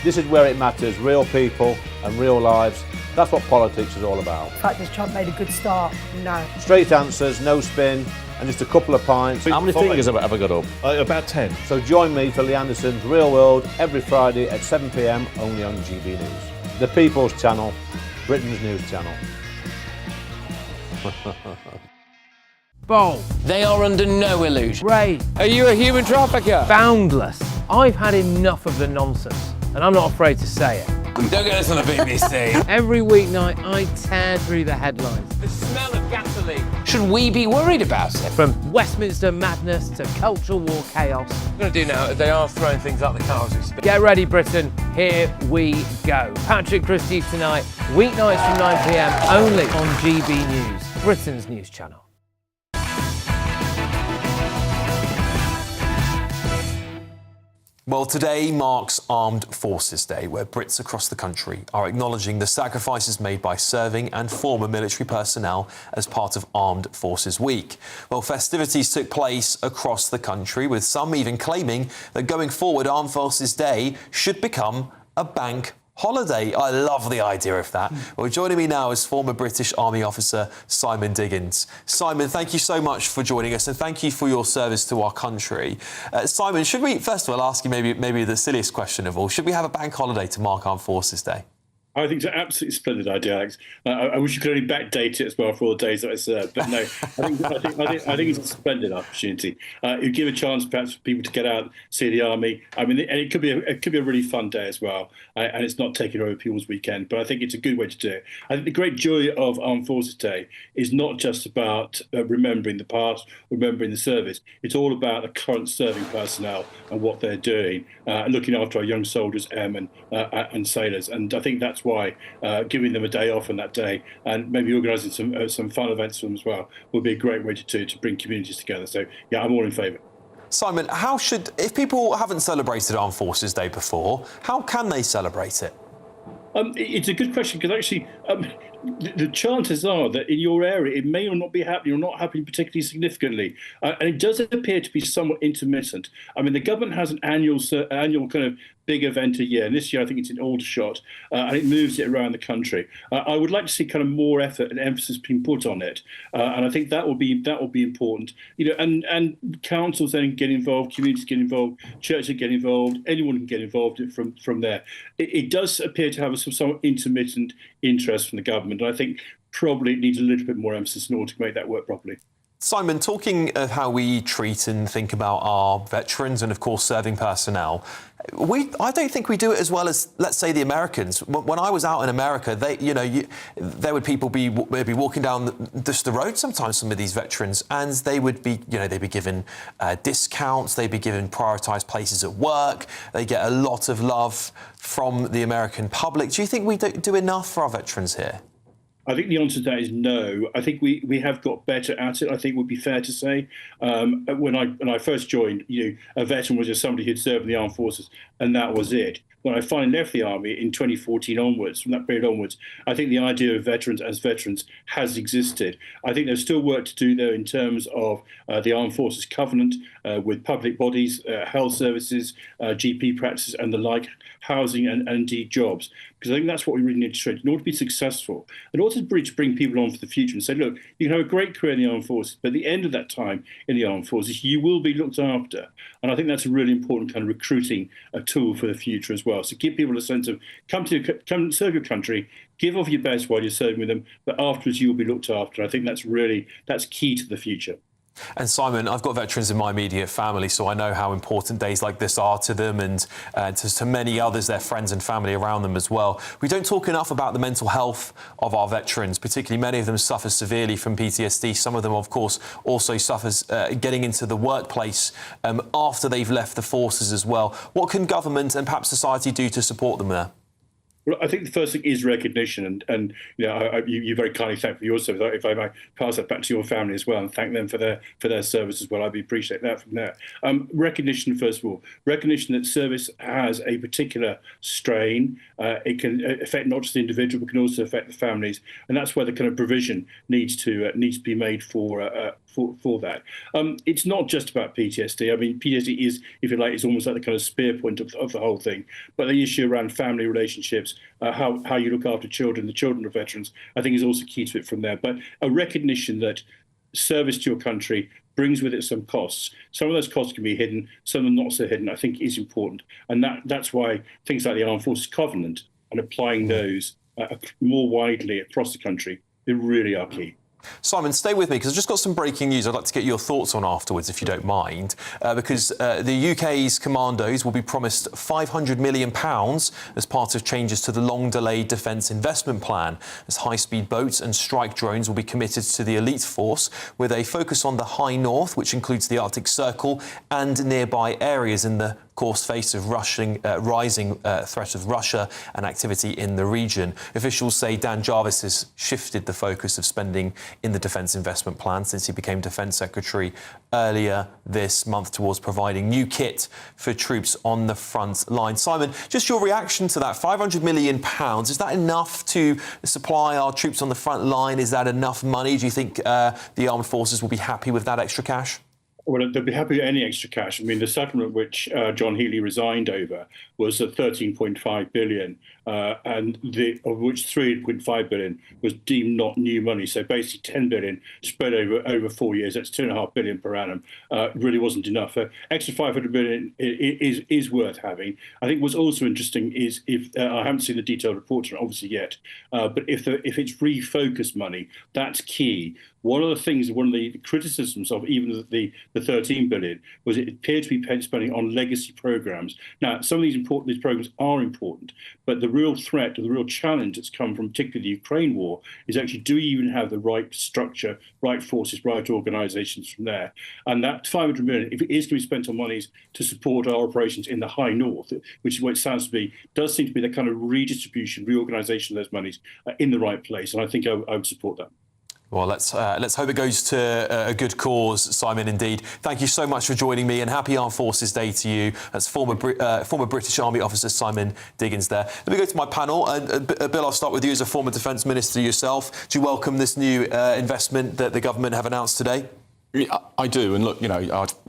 This is where it matters, real people and real lives. That's what politics is all about. In fact, has Trump made a good start? No. Straight answers, no spin, and just a couple of pints. How many fingers have I got up? About 10. So join me for Lee Anderson's Real World every Friday at 7 p.m. only on GB News. The People's Channel, Britain's news channel. Bold. They are under no illusion. Ray, are you a human trafficker? Boundless. I've had enough of the nonsense, and I'm not afraid to say it. Don't get us on the BBC. Every weeknight, I tear through the headlines. The smell of gasoline. Should we be worried about it? From Westminster madness to cultural war chaos. What I'm going to do now is they are throwing things out the car as we speak. Get ready, Britain. Here we go. Patrick Christie tonight, weeknights from 9 p.m. only on GB News, Britain's news channel. Well, today marks Armed Forces Day, where Brits across the country are acknowledging the sacrifices made by serving and former military personnel as part of Armed Forces Week. Well, festivities took place across the country, with some even claiming that going forward, Armed Forces Day should become a bank holiday. I love the idea of that. Well, joining me now is former British Army officer Simon Diggins. Simon, thank you so much for joining us, and thank you for your service to our country. Simon, should we first of all ask you maybe the silliest question of all? Should we have a bank holiday to mark Armed Forces Day? I think it's an absolutely splendid idea, Alex. I wish you could only backdate it as well for all the days that I served. But no, I think it's a splendid opportunity. You give a chance perhaps for people to get out, see the army. I mean, and it could be a really fun day as well. And it's not taking over people's weekend. But I think it's a good way to do it. I think the great joy of Armed Forces Day is not just about remembering the past, remembering the service. It's all about the current serving personnel and what they're doing, looking after our young soldiers, airmen, and sailors. And I think that's why giving them a day off on that day and maybe organising some fun events for them as well would be a great way to bring communities together. So yeah, I'm all in favour. Simon, if people haven't celebrated Armed Forces Day before, how can they celebrate it? It's a good question, because actually the chances are that in your area it may or not be happening or not happening particularly significantly. And it does appear to be somewhat intermittent. I mean, the government has an annual kind of big event a year, and this year I think it's in Aldershot, and it moves it around the country. I would like to see kind of more effort and emphasis being put on it, and I think that will be important. You know, and councils then get involved, communities get involved, churches get involved, anyone can get involved from there. It does appear to have a somewhat intermittent interest from the government, and I think probably it needs a little bit more emphasis in order to make that work properly. Simon, talking of how we treat and think about our veterans and, of course, serving personnel, I don't think we do it as well as, let's say, the Americans. When I was out in America, there would people be maybe walking down just the road sometimes, some of these veterans, and they would be, they'd be given discounts, they'd be given prioritised places at work, they get a lot of love from the American public. Do you think we do enough for our veterans here? I think the answer to that is no. I think we have got better at it. I think it would be fair to say. When I first joined, a veteran was just somebody who'd served in the armed forces, and that was it. When I finally left the army in 2014 onwards, from that period onwards, I think the idea of veterans as veterans has existed. I think there's still work to do, though, in terms of the Armed Forces Covenant with public bodies, health services, GP practices and the like, housing and indeed jobs. Because I think that's what we really need to try in order to be successful, in order to bring people on for the future and say, look, you can have a great career in the armed forces, but at the end of that time in the armed forces, you will be looked after. And I think that's a really important kind of recruiting tool for the future as well. So give people a sense of come serve your country, give off your best while you're serving with them, but afterwards you will be looked after. I think that's key to the future. And Simon, I've got veterans in my immediate family, so I know how important days like this are to them and to many others, their friends and family around them as well. We don't talk enough about the mental health of our veterans, particularly many of them suffer severely from PTSD. Some of them, of course, also suffers getting into the workplace after they've left the forces as well. What can government and perhaps society do to support them there? Well, I think the first thing is recognition, and you very kindly thank for your service. If I might pass that back to your family as well and thank them for their service as well, I'd appreciate that from there. Recognition, first of all, recognition that service has a particular strain. It can affect not just the individual, but can also affect the families, and that's where the kind of provision needs to be made for that. It's not just about PTSD. I mean, PTSD is, if you like, it's almost like the kind of spear point of the whole thing. But the issue around family relationships, how you look after children, the children of veterans, I think is also key to it from there. But a recognition that service to your country brings with it some costs. Some of those costs can be hidden, some are not so hidden, I think is important. And that's why things like the Armed Forces Covenant and applying those more widely across the country, they really are key. Simon, stay with me because I've just got some breaking news I'd like to get your thoughts on afterwards, if you don't mind, because the UK's commandos will be promised £500 million as part of changes to the long-delayed defence investment plan, as high-speed boats and strike drones will be committed to the elite force, with a focus on the high north, which includes the Arctic Circle and nearby areas in the course face of rising threat of Russia and activity in the region. Officials say Dan Jarvis has shifted the focus of spending in the defence investment plan since he became Defence Secretary earlier this month towards providing new kit for troops on the front line. Simon, just your reaction to that. £500 million, is that enough to supply our troops on the front line? Is that enough money? Do you think the armed forces will be happy with that extra cash? Well, they'd be happy with any extra cash. I mean, the settlement which John Healey resigned over was at £13.5 billion, and of which £3.5 billion was deemed not new money. So basically £10 billion spread over 4 years. That's £2.5 billion per annum. Really wasn't enough. Extra £500 billion is worth having. I think what's also interesting is if I haven't seen the detailed report on it, obviously yet, but if it's refocused money, that's key. One of the criticisms of even the 13 billion was it appeared to be spending on legacy programs. Now, some of these programs are important, but the real threat or the real challenge that's come from particularly the Ukraine war is actually, do we even have the right structure, right forces, right organisations from there? And that 500 million, if it is going to be spent on monies to support our operations in the high north, which is what it sounds to be, does seem to be the kind of redistribution, reorganisation of those monies in the right place. And I think I would support that. Well, let's hope it goes to a good cause, Simon, indeed. Thank you so much for joining me, and happy Armed Forces Day to you. That's former British Army officer Simon Diggins there. Let me go to my panel. Bill, I'll start with you as a former Defence Minister yourself. Do you welcome this new investment that the government have announced today? I do, and look,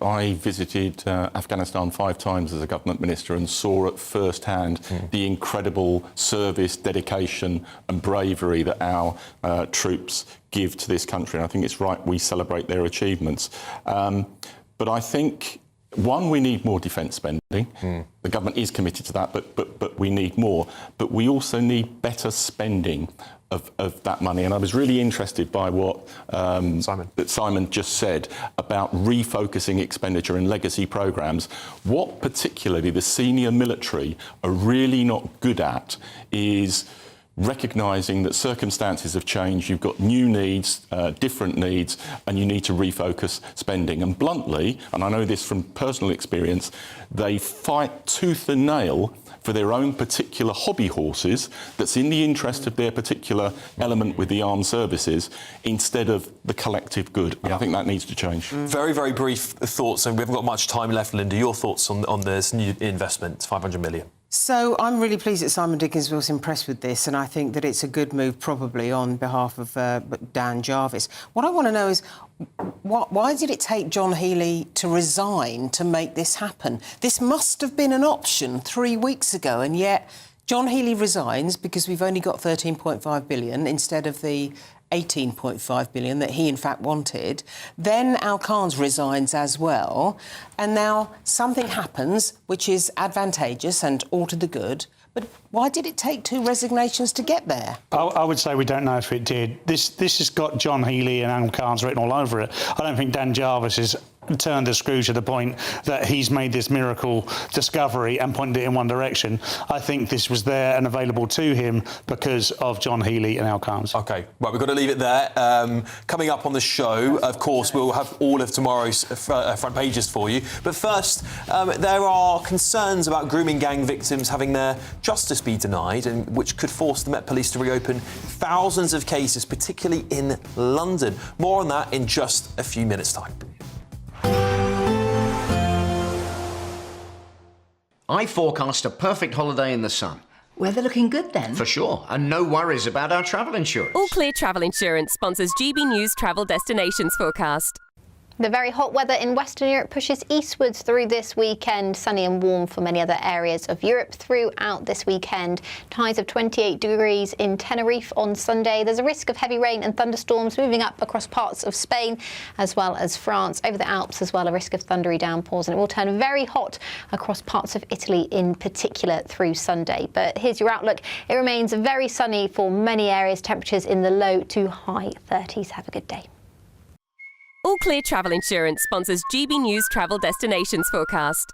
I visited Afghanistan 5 times as a government minister and saw at first hand the incredible service, dedication and bravery that our troops give to this country. And I think it's right we celebrate their achievements. But I think One, we need more defence spending. The government is committed to that, but we need more. But we also need better spending of that money. And I was really interested by what Simon just said about refocusing expenditure and legacy programmes. What particularly the senior military are really not good at is recognising that circumstances have changed, you've got new needs, different needs, and you need to refocus spending. And bluntly, and I know this from personal experience, they fight tooth and nail for their own particular hobby horses that's in the interest of their particular element with the armed services instead of the collective good. And I think that needs to change. Very, very brief thoughts, and we haven't got much time left, Linda. Your thoughts on this new investment, 500 million? So I'm really pleased that Simon Dickens was impressed with this, and I think that it's a good move probably on behalf of Dan Jarvis. What I want to know is why did it take John Healey to resign to make this happen? This must have been an option 3 weeks ago, and yet John Healey resigns because we've only got 13.5 billion instead of the 18.5 billion that he in fact wanted. Then Al Khan's resigns as well, and now something happens which is advantageous and all to the good. But why did it take 2 resignations to get there? I would say we don't know if it did. This has got John Healey and Al Khan's written all over it. I don't think Dan Jarvis has turned the screw to the point that he's made this miracle discovery and pointed it in one direction. I think this was there and available to him because of John Healey and Al Khan's. OK, right, we've got to leave it there. Coming up on the show, of course, we'll have all of tomorrow's front pages for you. But first, there are concerns about grooming gang victims having their justice be denied, and which could force the Met Police to reopen thousands of cases, particularly in London. More on that in just a few minutes' time. I forecast a perfect holiday in the sun. Weather looking good then? For sure, and no worries about our travel insurance. All Clear Travel Insurance sponsors GB News Travel Destinations forecast. The very hot weather in Western Europe pushes eastwards through this weekend. Sunny and warm for many other areas of Europe throughout this weekend. Highs of 28 degrees in Tenerife on Sunday. There's a risk of heavy rain and thunderstorms moving up across parts of Spain as well as France. Over the Alps as well, a risk of thundery downpours, and it will turn very hot across parts of Italy in particular through Sunday. But here's your outlook. It remains very sunny for many areas. Temperatures in the low to high 30s. Have a good day. All Clear Travel Insurance sponsors GB News Travel Destinations forecast.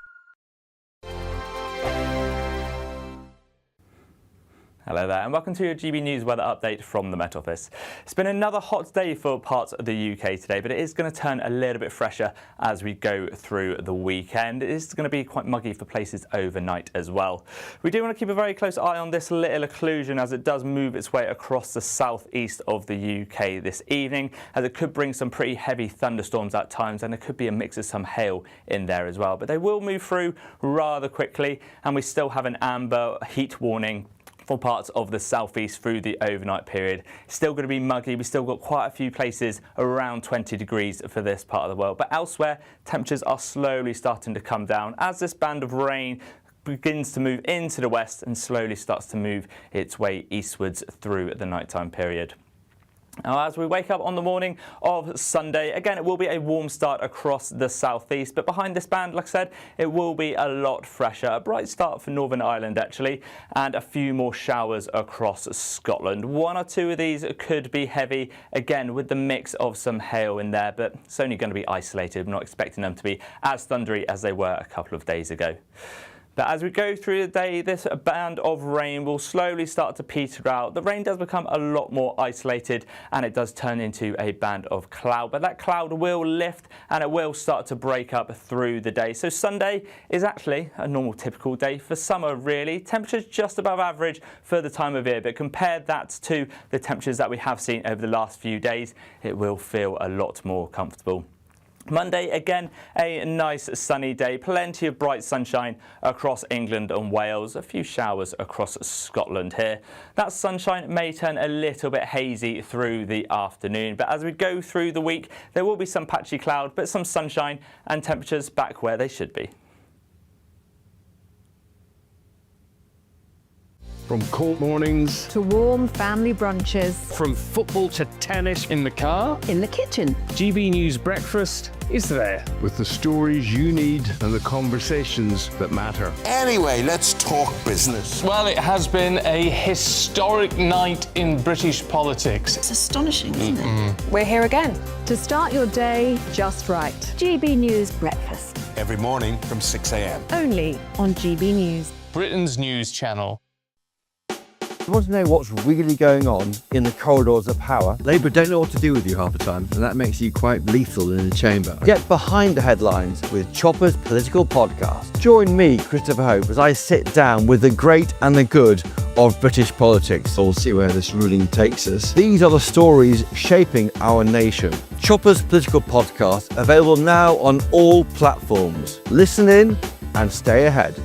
Hello there, and welcome to your GB News weather update from the Met Office. It's been another hot day for parts of the UK today, but it is going to turn a little bit fresher as we go through the weekend. It is going to be quite muggy for places overnight as well. We do want to keep a very close eye on this little occlusion as it does move its way across the southeast of the UK this evening, as it could bring some pretty heavy thunderstorms at times, and there could be a mix of some hail in there as well. But they will move through rather quickly, and we still have an amber heat warning for parts of the southeast through the overnight period. Still going to be muggy. We've still got quite a few places around 20 degrees for this part of the world. But elsewhere, temperatures are slowly starting to come down as this band of rain begins to move into the west and slowly starts to move its way eastwards through the nighttime period. Now, as we wake up on the morning of Sunday, again, it will be a warm start across the southeast, but behind this band, like I said, it will be a lot fresher. A bright start for Northern Ireland, actually, and a few more showers across Scotland. 1 or 2 of these could be heavy, again, with the mix of some hail in there, but it's only going to be isolated. We're not expecting them to be as thundery as they were a couple of days ago. But as we go through the day, this band of rain will slowly start to peter out. The rain does become a lot more isolated and it does turn into a band of cloud. But that cloud will lift and it will start to break up through the day. So Sunday is actually a normal, typical day for summer, really. Temperatures just above average for the time of year. But compare that to the temperatures that we have seen over the last few days, it will feel a lot more comfortable. Monday, again, a nice sunny day, plenty of bright sunshine across England and Wales, a few showers across Scotland here. That sunshine may turn a little bit hazy through the afternoon, but as we go through the week, there will be some patchy cloud, but some sunshine and temperatures back where they should be. From court mornings to warm family brunches. From football to tennis in the car. In the kitchen. GB News Breakfast is there with the stories you need and the conversations that matter. Anyway, let's talk business. Well, it has been a historic night in British politics. It's astonishing, isn't it? We're here again to start your day just right. GB News Breakfast. Every morning from 6 a.m. Only on GB News. Britain's news channel. You want to know what's really going on in the corridors of power? Labour don't know what to do with you half the time, and that makes you quite lethal in the chamber. Get behind the headlines with Chopper's Political Podcast. Join me, Christopher Hope, as I sit down with the great and the good of British politics. We'll see where this ruling takes us. These are the stories shaping our nation. Chopper's Political Podcast, available now on all platforms. Listen in and stay ahead.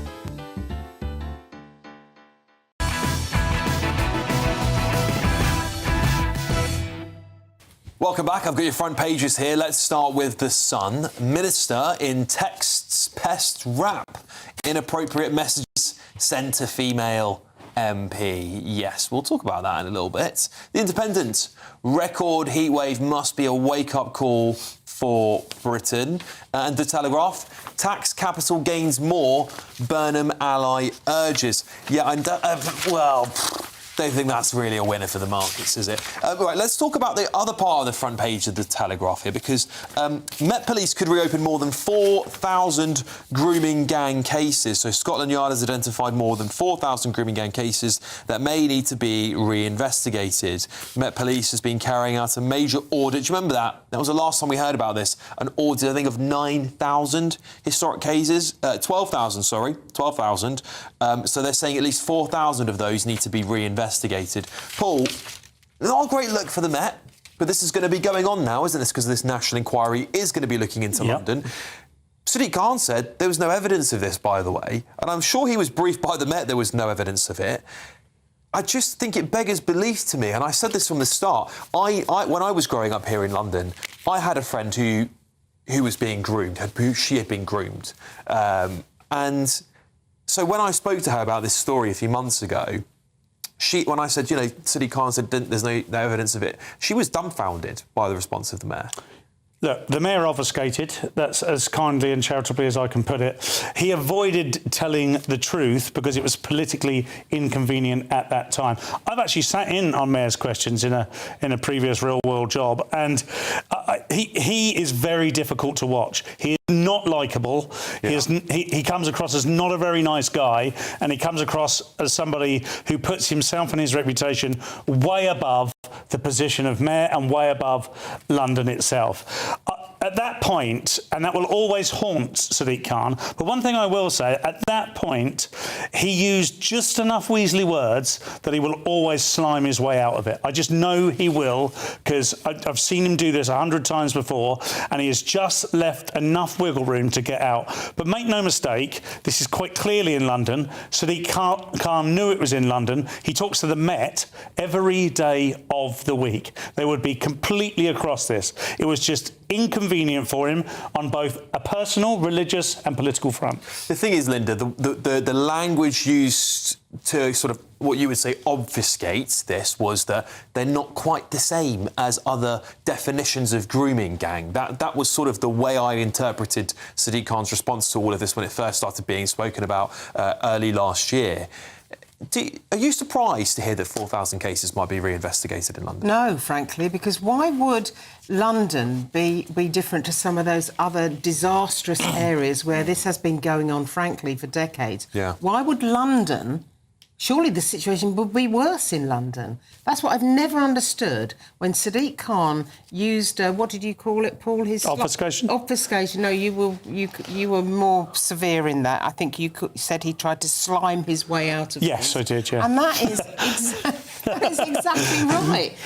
Welcome back. I've got your front pages here. Let's start with The Sun. Minister in texts pest rap. Inappropriate messages sent to female MP. Yes, we'll talk about that in a little bit. The Independent. Record heatwave must be a wake-up call for Britain. And The Telegraph. Tax capital gains more. Burnham ally urges. Yeah, don't think that's really a winner for the markets, is it? Right, let's talk about the other part of the front page of the Telegraph here, because Met Police could reopen more than 4,000 grooming gang cases. So Scotland Yard has identified more than 4,000 grooming gang cases that may need to be reinvestigated. Met Police has been carrying out a major audit. Do you remember that? That was the last time we heard about this. An audit, I think, of 9,000 historic cases. 12,000, sorry. 12,000. So they're saying at least 4,000 of those need to be reinvestigated. Paul, not a great look for the Met, but this is going to be going on now, isn't this? Because this national inquiry is going to be looking into London. Sadiq Khan said there was no evidence of this, by the way, and I'm sure he was briefed by the Met there was no evidence of it. I just think it beggars belief to me, and I said this from the start. When I was growing up here in London, I had a friend who was being groomed, she had been groomed. And so when I spoke to her about this story a few months ago, when I said, Sadiq Khan said there's no evidence of it, she was dumbfounded by the response of the mayor. Look, the mayor obfuscated. That's as kindly and charitably as I can put it. He avoided telling the truth because it was politically inconvenient at that time. I've actually sat in on mayor's questions in a previous real-world job, and he is very difficult to watch. He is not likeable. Yeah. He comes across as not a very nice guy, and he comes across as somebody who puts himself and his reputation way above the position of mayor and way above London itself. At that point, and that will always haunt Sadiq Khan, but one thing I will say, at that point, he used just enough Weasley words that he will always slime his way out of it. I just know he will, because I've seen him do this 100 times before, and he has just left enough wiggle room to get out. But make no mistake, this is quite clearly in London. Sadiq Khan knew it was in London. He talks to the Met every day of the week. They would be completely across this. It was just inconvenient for him on both a personal, religious and political front. The thing is, Linda, the language used to sort of what you would say obfuscate this was that they're not quite the same as other definitions of grooming gang. That was sort of the way I interpreted Sadiq Khan's response to all of this when it first started being spoken about early last year. Are you surprised to hear that 4,000 cases might be reinvestigated in London? No, frankly, because why would London be different to some of those other disastrous areas where this has been going on, frankly, for decades? Yeah. Why would London... Surely the situation would be worse in London. That's what I've never understood. When Sadiq Khan used, what did you call it, Paul? His obfuscation. Obfuscation. No, you were more severe in that. I think you said he tried to slime his way out of it. Yes, I did. Yeah. And that is exactly right.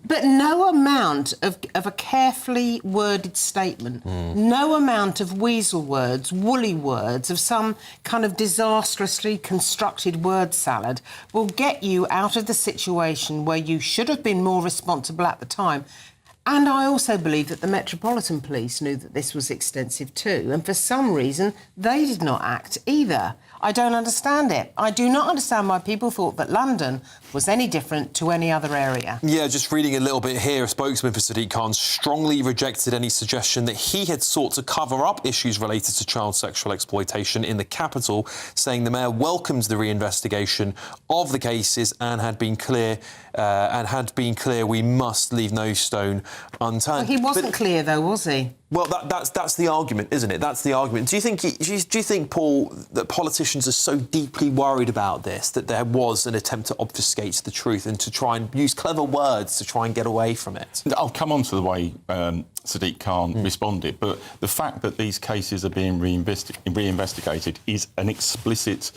But no amount of a carefully worded statement, no amount of weasel words, woolly words, of some kind of disastrously constructed word salad will get you out of the situation where you should have been more responsible at the time. And I also believe that the Metropolitan Police knew that this was extensive too, and for some reason they did not act either. I don't understand it. I do not understand why people thought that London was any different to any other area. Yeah, just reading a little bit here, a spokesman for Sadiq Khan strongly rejected any suggestion that he had sought to cover up issues related to child sexual exploitation in the capital, saying the mayor welcomes the reinvestigation of the cases and had been clear we must leave no stone unturned. Well, he wasn't clear, though, was he? Well, that's the argument, isn't it? That's the argument. Do you think, Paul, that politicians are so deeply worried about this that there was an attempt to obfuscate the truth and to try and use clever words to try and get away from it? I'll come on to the way Sadiq Khan responded, but the fact that these cases are being reinvestigated is an explicit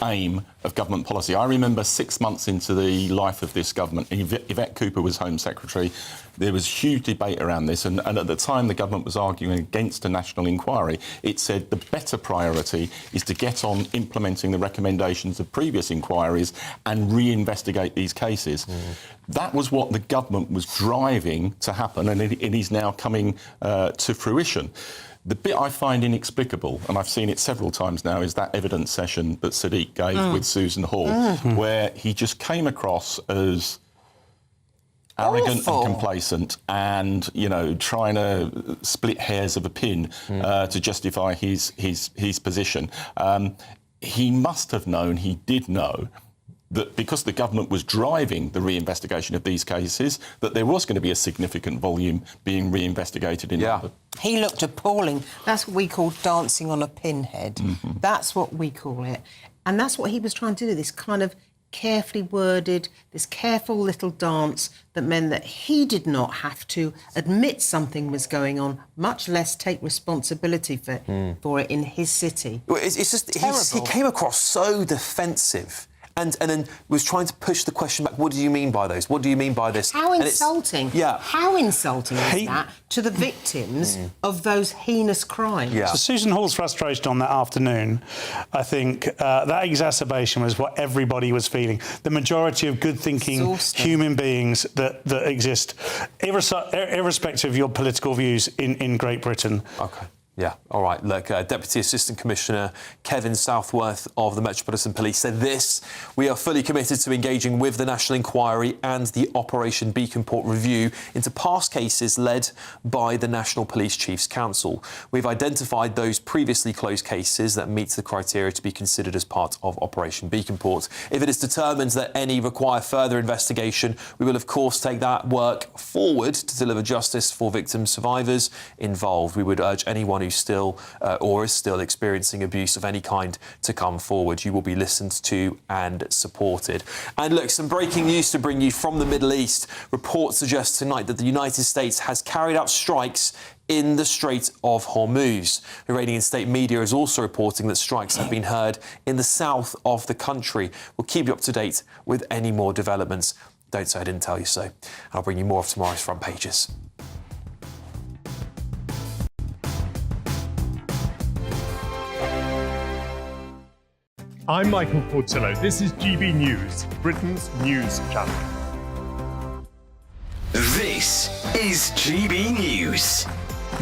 aim of government policy. I remember 6 months into the life of this government, Yvette Cooper was Home Secretary. There was huge debate around this, and at the time the government was arguing against a national inquiry. It said the better priority is to get on implementing the recommendations of previous inquiries and reinvestigate these cases. That was what the government was driving to happen, and it is now coming to fruition. The bit I find inexplicable, and I've seen it several times now, is that evidence session that Sadiq gave with Susan Hall, where he just came across as arrogant and complacent and, you know, trying to split hairs of a pin to justify his position. He must have known, he did know, that because the government was driving the reinvestigation of these cases, that there was going to be a significant volume being reinvestigated in London. He looked appalling. That's what we call dancing on a pinhead. That's what we call it. And that's what he was trying to do, this kind of carefully worded, this careful little dance that meant that he did not have to admit something was going on, much less take responsibility for it in his city. Well, it's just he came across so defensive. And then was trying to push the question back, what do you mean by those? What do you mean by this? How insulting. How insulting is that to the victims of those heinous crimes? So Susan Hall's frustration on that afternoon, I think that exacerbation was what everybody was feeling. The majority of good-thinking human beings that exist, irrespective of your political views in Great Britain. OK. Yeah, all right. Look, Deputy Assistant Commissioner Kevin Southworth of the Metropolitan Police said this: "We are fully committed to engaging with the National Inquiry and the Operation Beacon Port review into past cases led by the National Police Chiefs Council. We've identified those previously closed cases that meet the criteria to be considered as part of Operation Beacon Port. If it is determined that any require further investigation, we will, of course, take that work forward to deliver justice for victim survivors involved. We would urge anyone who's still or is still experiencing abuse of any kind to come forward. You will be listened to and supported." And look, some breaking news to bring you from the Middle East. Reports suggest tonight that the United States has carried out strikes in the Strait of Hormuz. Iranian state media is also reporting that strikes have been heard in the south of the country. We'll keep you up to date with any more developments. Don't say I didn't tell you so. I'll bring you more of tomorrow's front pages. I'm Michael Portillo. This is GB News, Britain's news channel. This is GB News,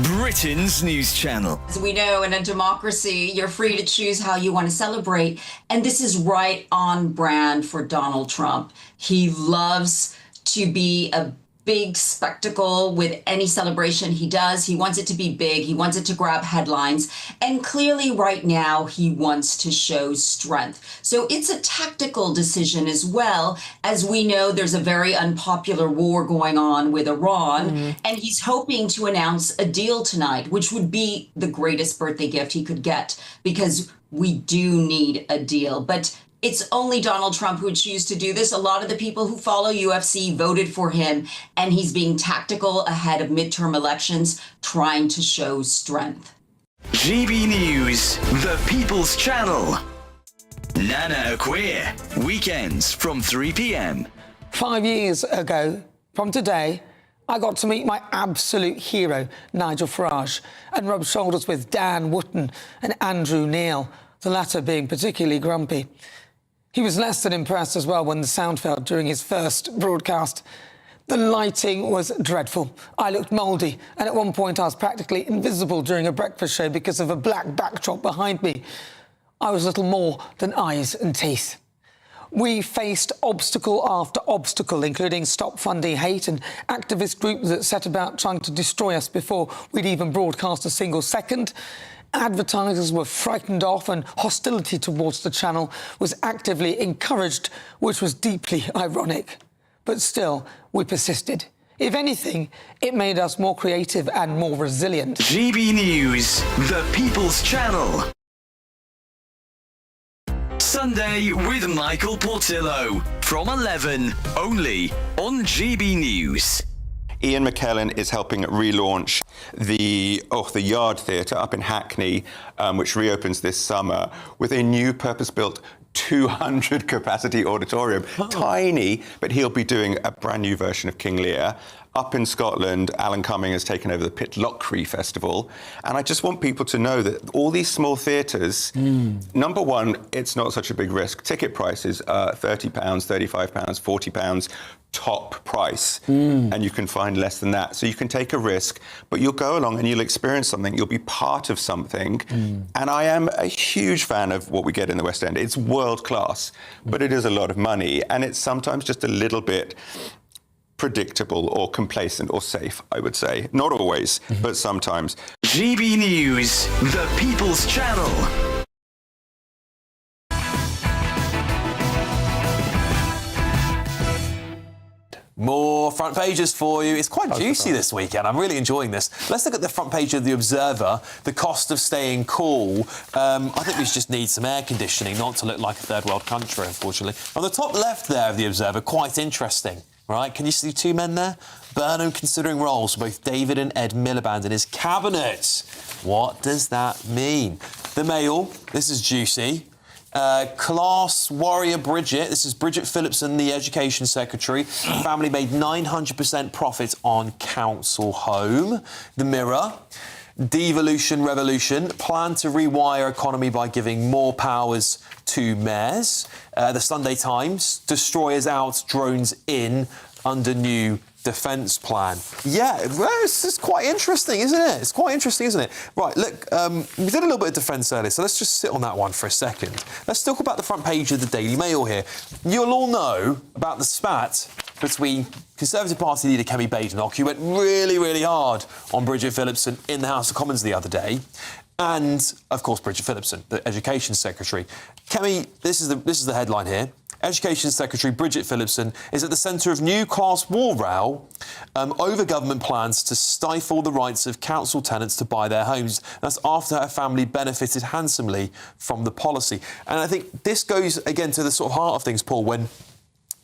Britain's news channel. As we know, in a democracy, you're free to choose how you want to celebrate. And this is right on brand for Donald Trump. He loves to be a big spectacle with any celebration he does. He wants it to be big. He wants it to grab headlines. And clearly right now he wants to show strength. So it's a tactical decision as well. As we know, there's a very unpopular war going on with Iran. And he's hoping to announce a deal tonight, which would be the greatest birthday gift he could get, because we do need a deal. But it's only Donald Trump who would choose to do this. A lot of the people who follow UFC voted for him, and he's being tactical ahead of midterm elections, trying to show strength. GB News, the People's Channel. Nana Queer, weekends from 3 p.m. 5 years ago from today, I got to meet my absolute hero, Nigel Farage, and rub shoulders with Dan Wootton and Andrew Neil, the latter being particularly grumpy. He was less than impressed as well when the sound failed during his first broadcast. The lighting was dreadful. I looked mouldy, and at one point I was practically invisible during a breakfast show because of a black backdrop behind me. I was little more than eyes and teeth. We faced obstacle after obstacle, including Stop Funding Hate, an activist group that set about trying to destroy us before we'd even broadcast a single second. Advertisers were frightened off and hostility towards the channel was actively encouraged, which was deeply ironic. But still, we persisted. If anything, it made us more creative and more resilient. GB News, the People's Channel. Sunday with Michael Portillo from 11, only on GB News. Ian McKellen is helping relaunch the Yard Theatre up in Hackney, which reopens this summer, with a new purpose-built 200 capacity auditorium. Tiny, but he'll be doing a brand new version of King Lear. Up in Scotland, Alan Cumming has taken over the Pitlochry Festival. And I just want people to know that all these small theatres, number one, it's not such a big risk. Ticket prices are £30, £35, £40 top price. And you can find less than that. So you can take a risk, but you'll go along and you'll experience something. You'll be part of something. And I am a huge fan of what we get in the West End. It's world class, but it is a lot of money. And it's sometimes just a little bit predictable or complacent or safe, I would say. Not always, but sometimes. GB News, the People's Channel. More front pages for you. It's quite juicy this weekend. I'm really enjoying this. Let's look at the front page of The Observer. The cost of staying cool. I think we just need some air conditioning, not to look like a third world country, unfortunately. On the top left there of The Observer, quite interesting. Right, can you see two men there? Burnham considering roles for both David and Ed Miliband in his cabinet. What does that mean? The Mail, this is juicy. Class warrior Bridget, this is Bridget Phillipson, the Education Secretary. Family made 900% profit on council home. The Mirror. Devolution revolution, plan to rewire economy by giving more powers to mayors. The Sunday Times, destroyers out, drones in under new defence plan. Yeah, well, it's quite interesting, isn't it? It's quite interesting, isn't it? Right, look, we did a little bit of defence earlier, so let's just sit on that one for a second. Let's talk about the front page of the Daily Mail here. You'll all know about the spat between Conservative Party leader Kemi Badenoch, who went really, really hard on Bridget Phillipson in the House of Commons the other day, and, of course, Bridget Phillipson, the Education Secretary. Kemi, this is the headline here. Education Secretary Bridget Phillipson is at the centre of new class war row over government plans to stifle the rights of council tenants to buy their homes. That's after her family benefited handsomely from the policy. And I think this goes, again, to the sort of heart of things, Paul, when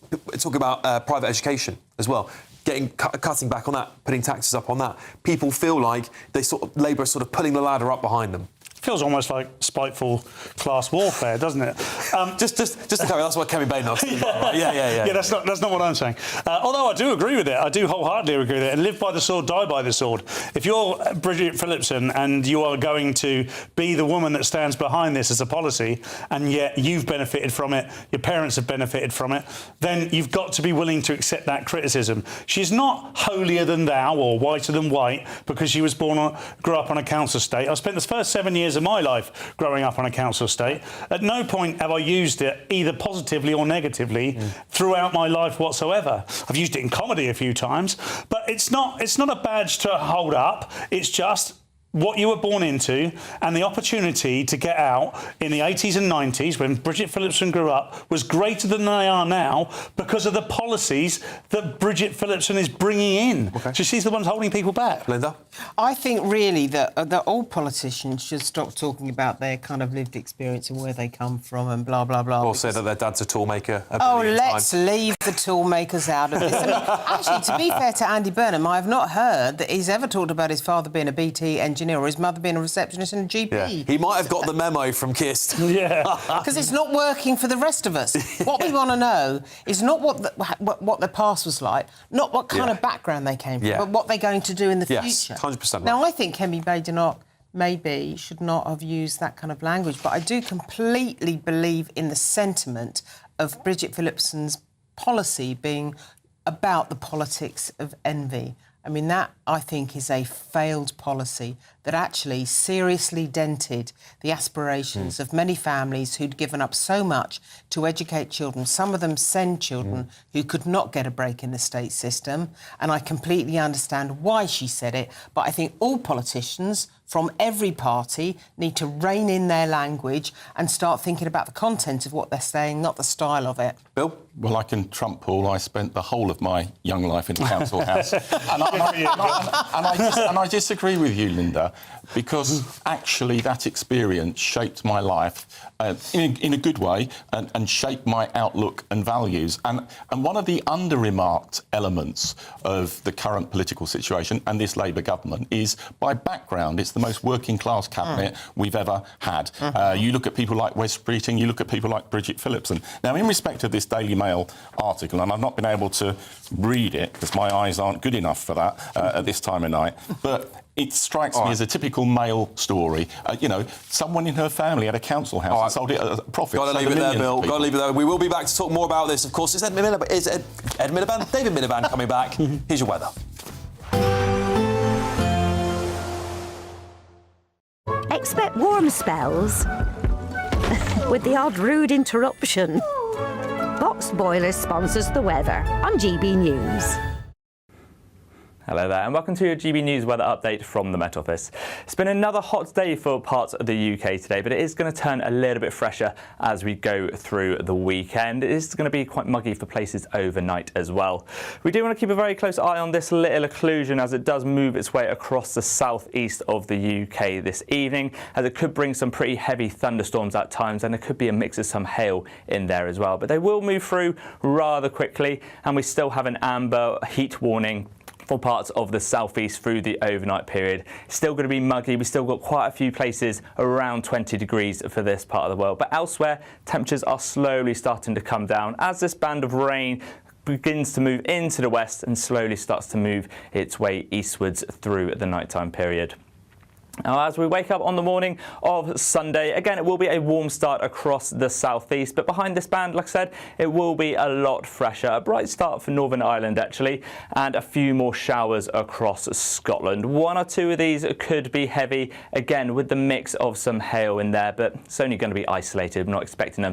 we talk about private education as well. Cutting back on that, putting taxes up on that. People feel like Labour is sort of pulling the ladder up behind them. Feels almost like spiteful class warfare, doesn't it? Just to cover, that's what Kemi Badenoch said. Yeah. That's not what I'm saying. Although I do agree with it. I do wholeheartedly agree with it. And live by the sword, die by the sword. If you're Bridget Phillipson and you are going to be the woman that stands behind this as a policy, and yet you've benefited from it, your parents have benefited from it, then you've got to be willing to accept that criticism. She's not holier than thou or whiter than white because she was grew up on a council estate. I spent the first 7 years of my life growing up on a council estate. At no point have I used it either positively or negatively throughout my life whatsoever. I've used it in comedy a few times, but it's not a badge to hold up. It's just what you were born into, and the opportunity to get out in the 80s and 90s when Bridget Phillipson grew up was greater than they are now because of the policies that Bridget Phillipson is bringing in. Okay. So she's the one holding people back. Linda? I think really that all politicians should stop talking about their kind of lived experience and where they come from and blah, blah, blah. Or say that their dad's a toolmaker. Let's leave the toolmakers out of this. I mean, actually, to be fair to Andy Burnham, I have not heard that he's ever talked about his father being a BT engineer or his mother being a receptionist and a GP. Yeah. He might have got the memo from KIST. Yeah. Because it's not working for the rest of us. What we want to know is not what their past was like, not what kind of background they came from, but what they're going to do in the future. 100%. Now, I think Kemi Badenoch maybe should not have used that kind of language, but I do completely believe in the sentiment of Bridget Phillipson's policy being about the politics of envy. I mean, that, I think, is a failed policy that actually seriously dented the aspirations of many families who'd given up so much to educate children. Some of them send children who could not get a break in the state system, and I completely understand why she said it, but I think all politicians from every party need to rein in their language and start thinking about the content of what they're saying, not the style of it. Bill? Well, I can trump Paul. I spent the whole of my young life in the council house. And I disagree with you, Linda, because actually that experience shaped my life in a good way and shaped my outlook and values. And one of the under-remarked elements of the current political situation and this Labour government is, by background, it's the most working-class cabinet we've ever had. You look at people like Wes Streeting, you look at people like Bridget Phillipson. Now, in respect of this Daily Mail article, and I've not been able to read it because my eyes aren't good enough for that at this time of night, but it strikes me as a typical Mail story. You know, someone in her family had a council house and sold it at a profit. Got to leave it there, Bill. Got to leave it there. We will be back to talk more about this. Of course, is Ed Miliband, David Miliband coming back. Here's your weather. Expect warm spells with the odd rude interruption. Box Boilers sponsors the weather on GB News. Hello there and welcome to your GB News weather update from the Met Office. It's been another hot day for parts of the UK today, but it is going to turn a little bit fresher as we go through the weekend. It is going to be quite muggy for places overnight as well. We do want to keep a very close eye on this little occlusion as it does move its way across the southeast of the UK this evening, as it could bring some pretty heavy thunderstorms at times, and there could be a mix of some hail in there as well. But they will move through rather quickly, and we still have an amber heat warning for parts of the southeast through the overnight period. It's still going to be muggy. We've still got quite a few places around 20 degrees for this part of the world. But elsewhere, temperatures are slowly starting to come down as this band of rain begins to move into the west and slowly starts to move its way eastwards through the nighttime period. Now, as we wake up on the morning of Sunday, again, it will be a warm start across the southeast, but behind this band, like I said, it will be a lot fresher. A bright start for Northern Ireland, actually, and a few more showers across Scotland. One or two of these could be heavy, again, with the mix of some hail in there, but it's only going to be isolated. I'm not expecting them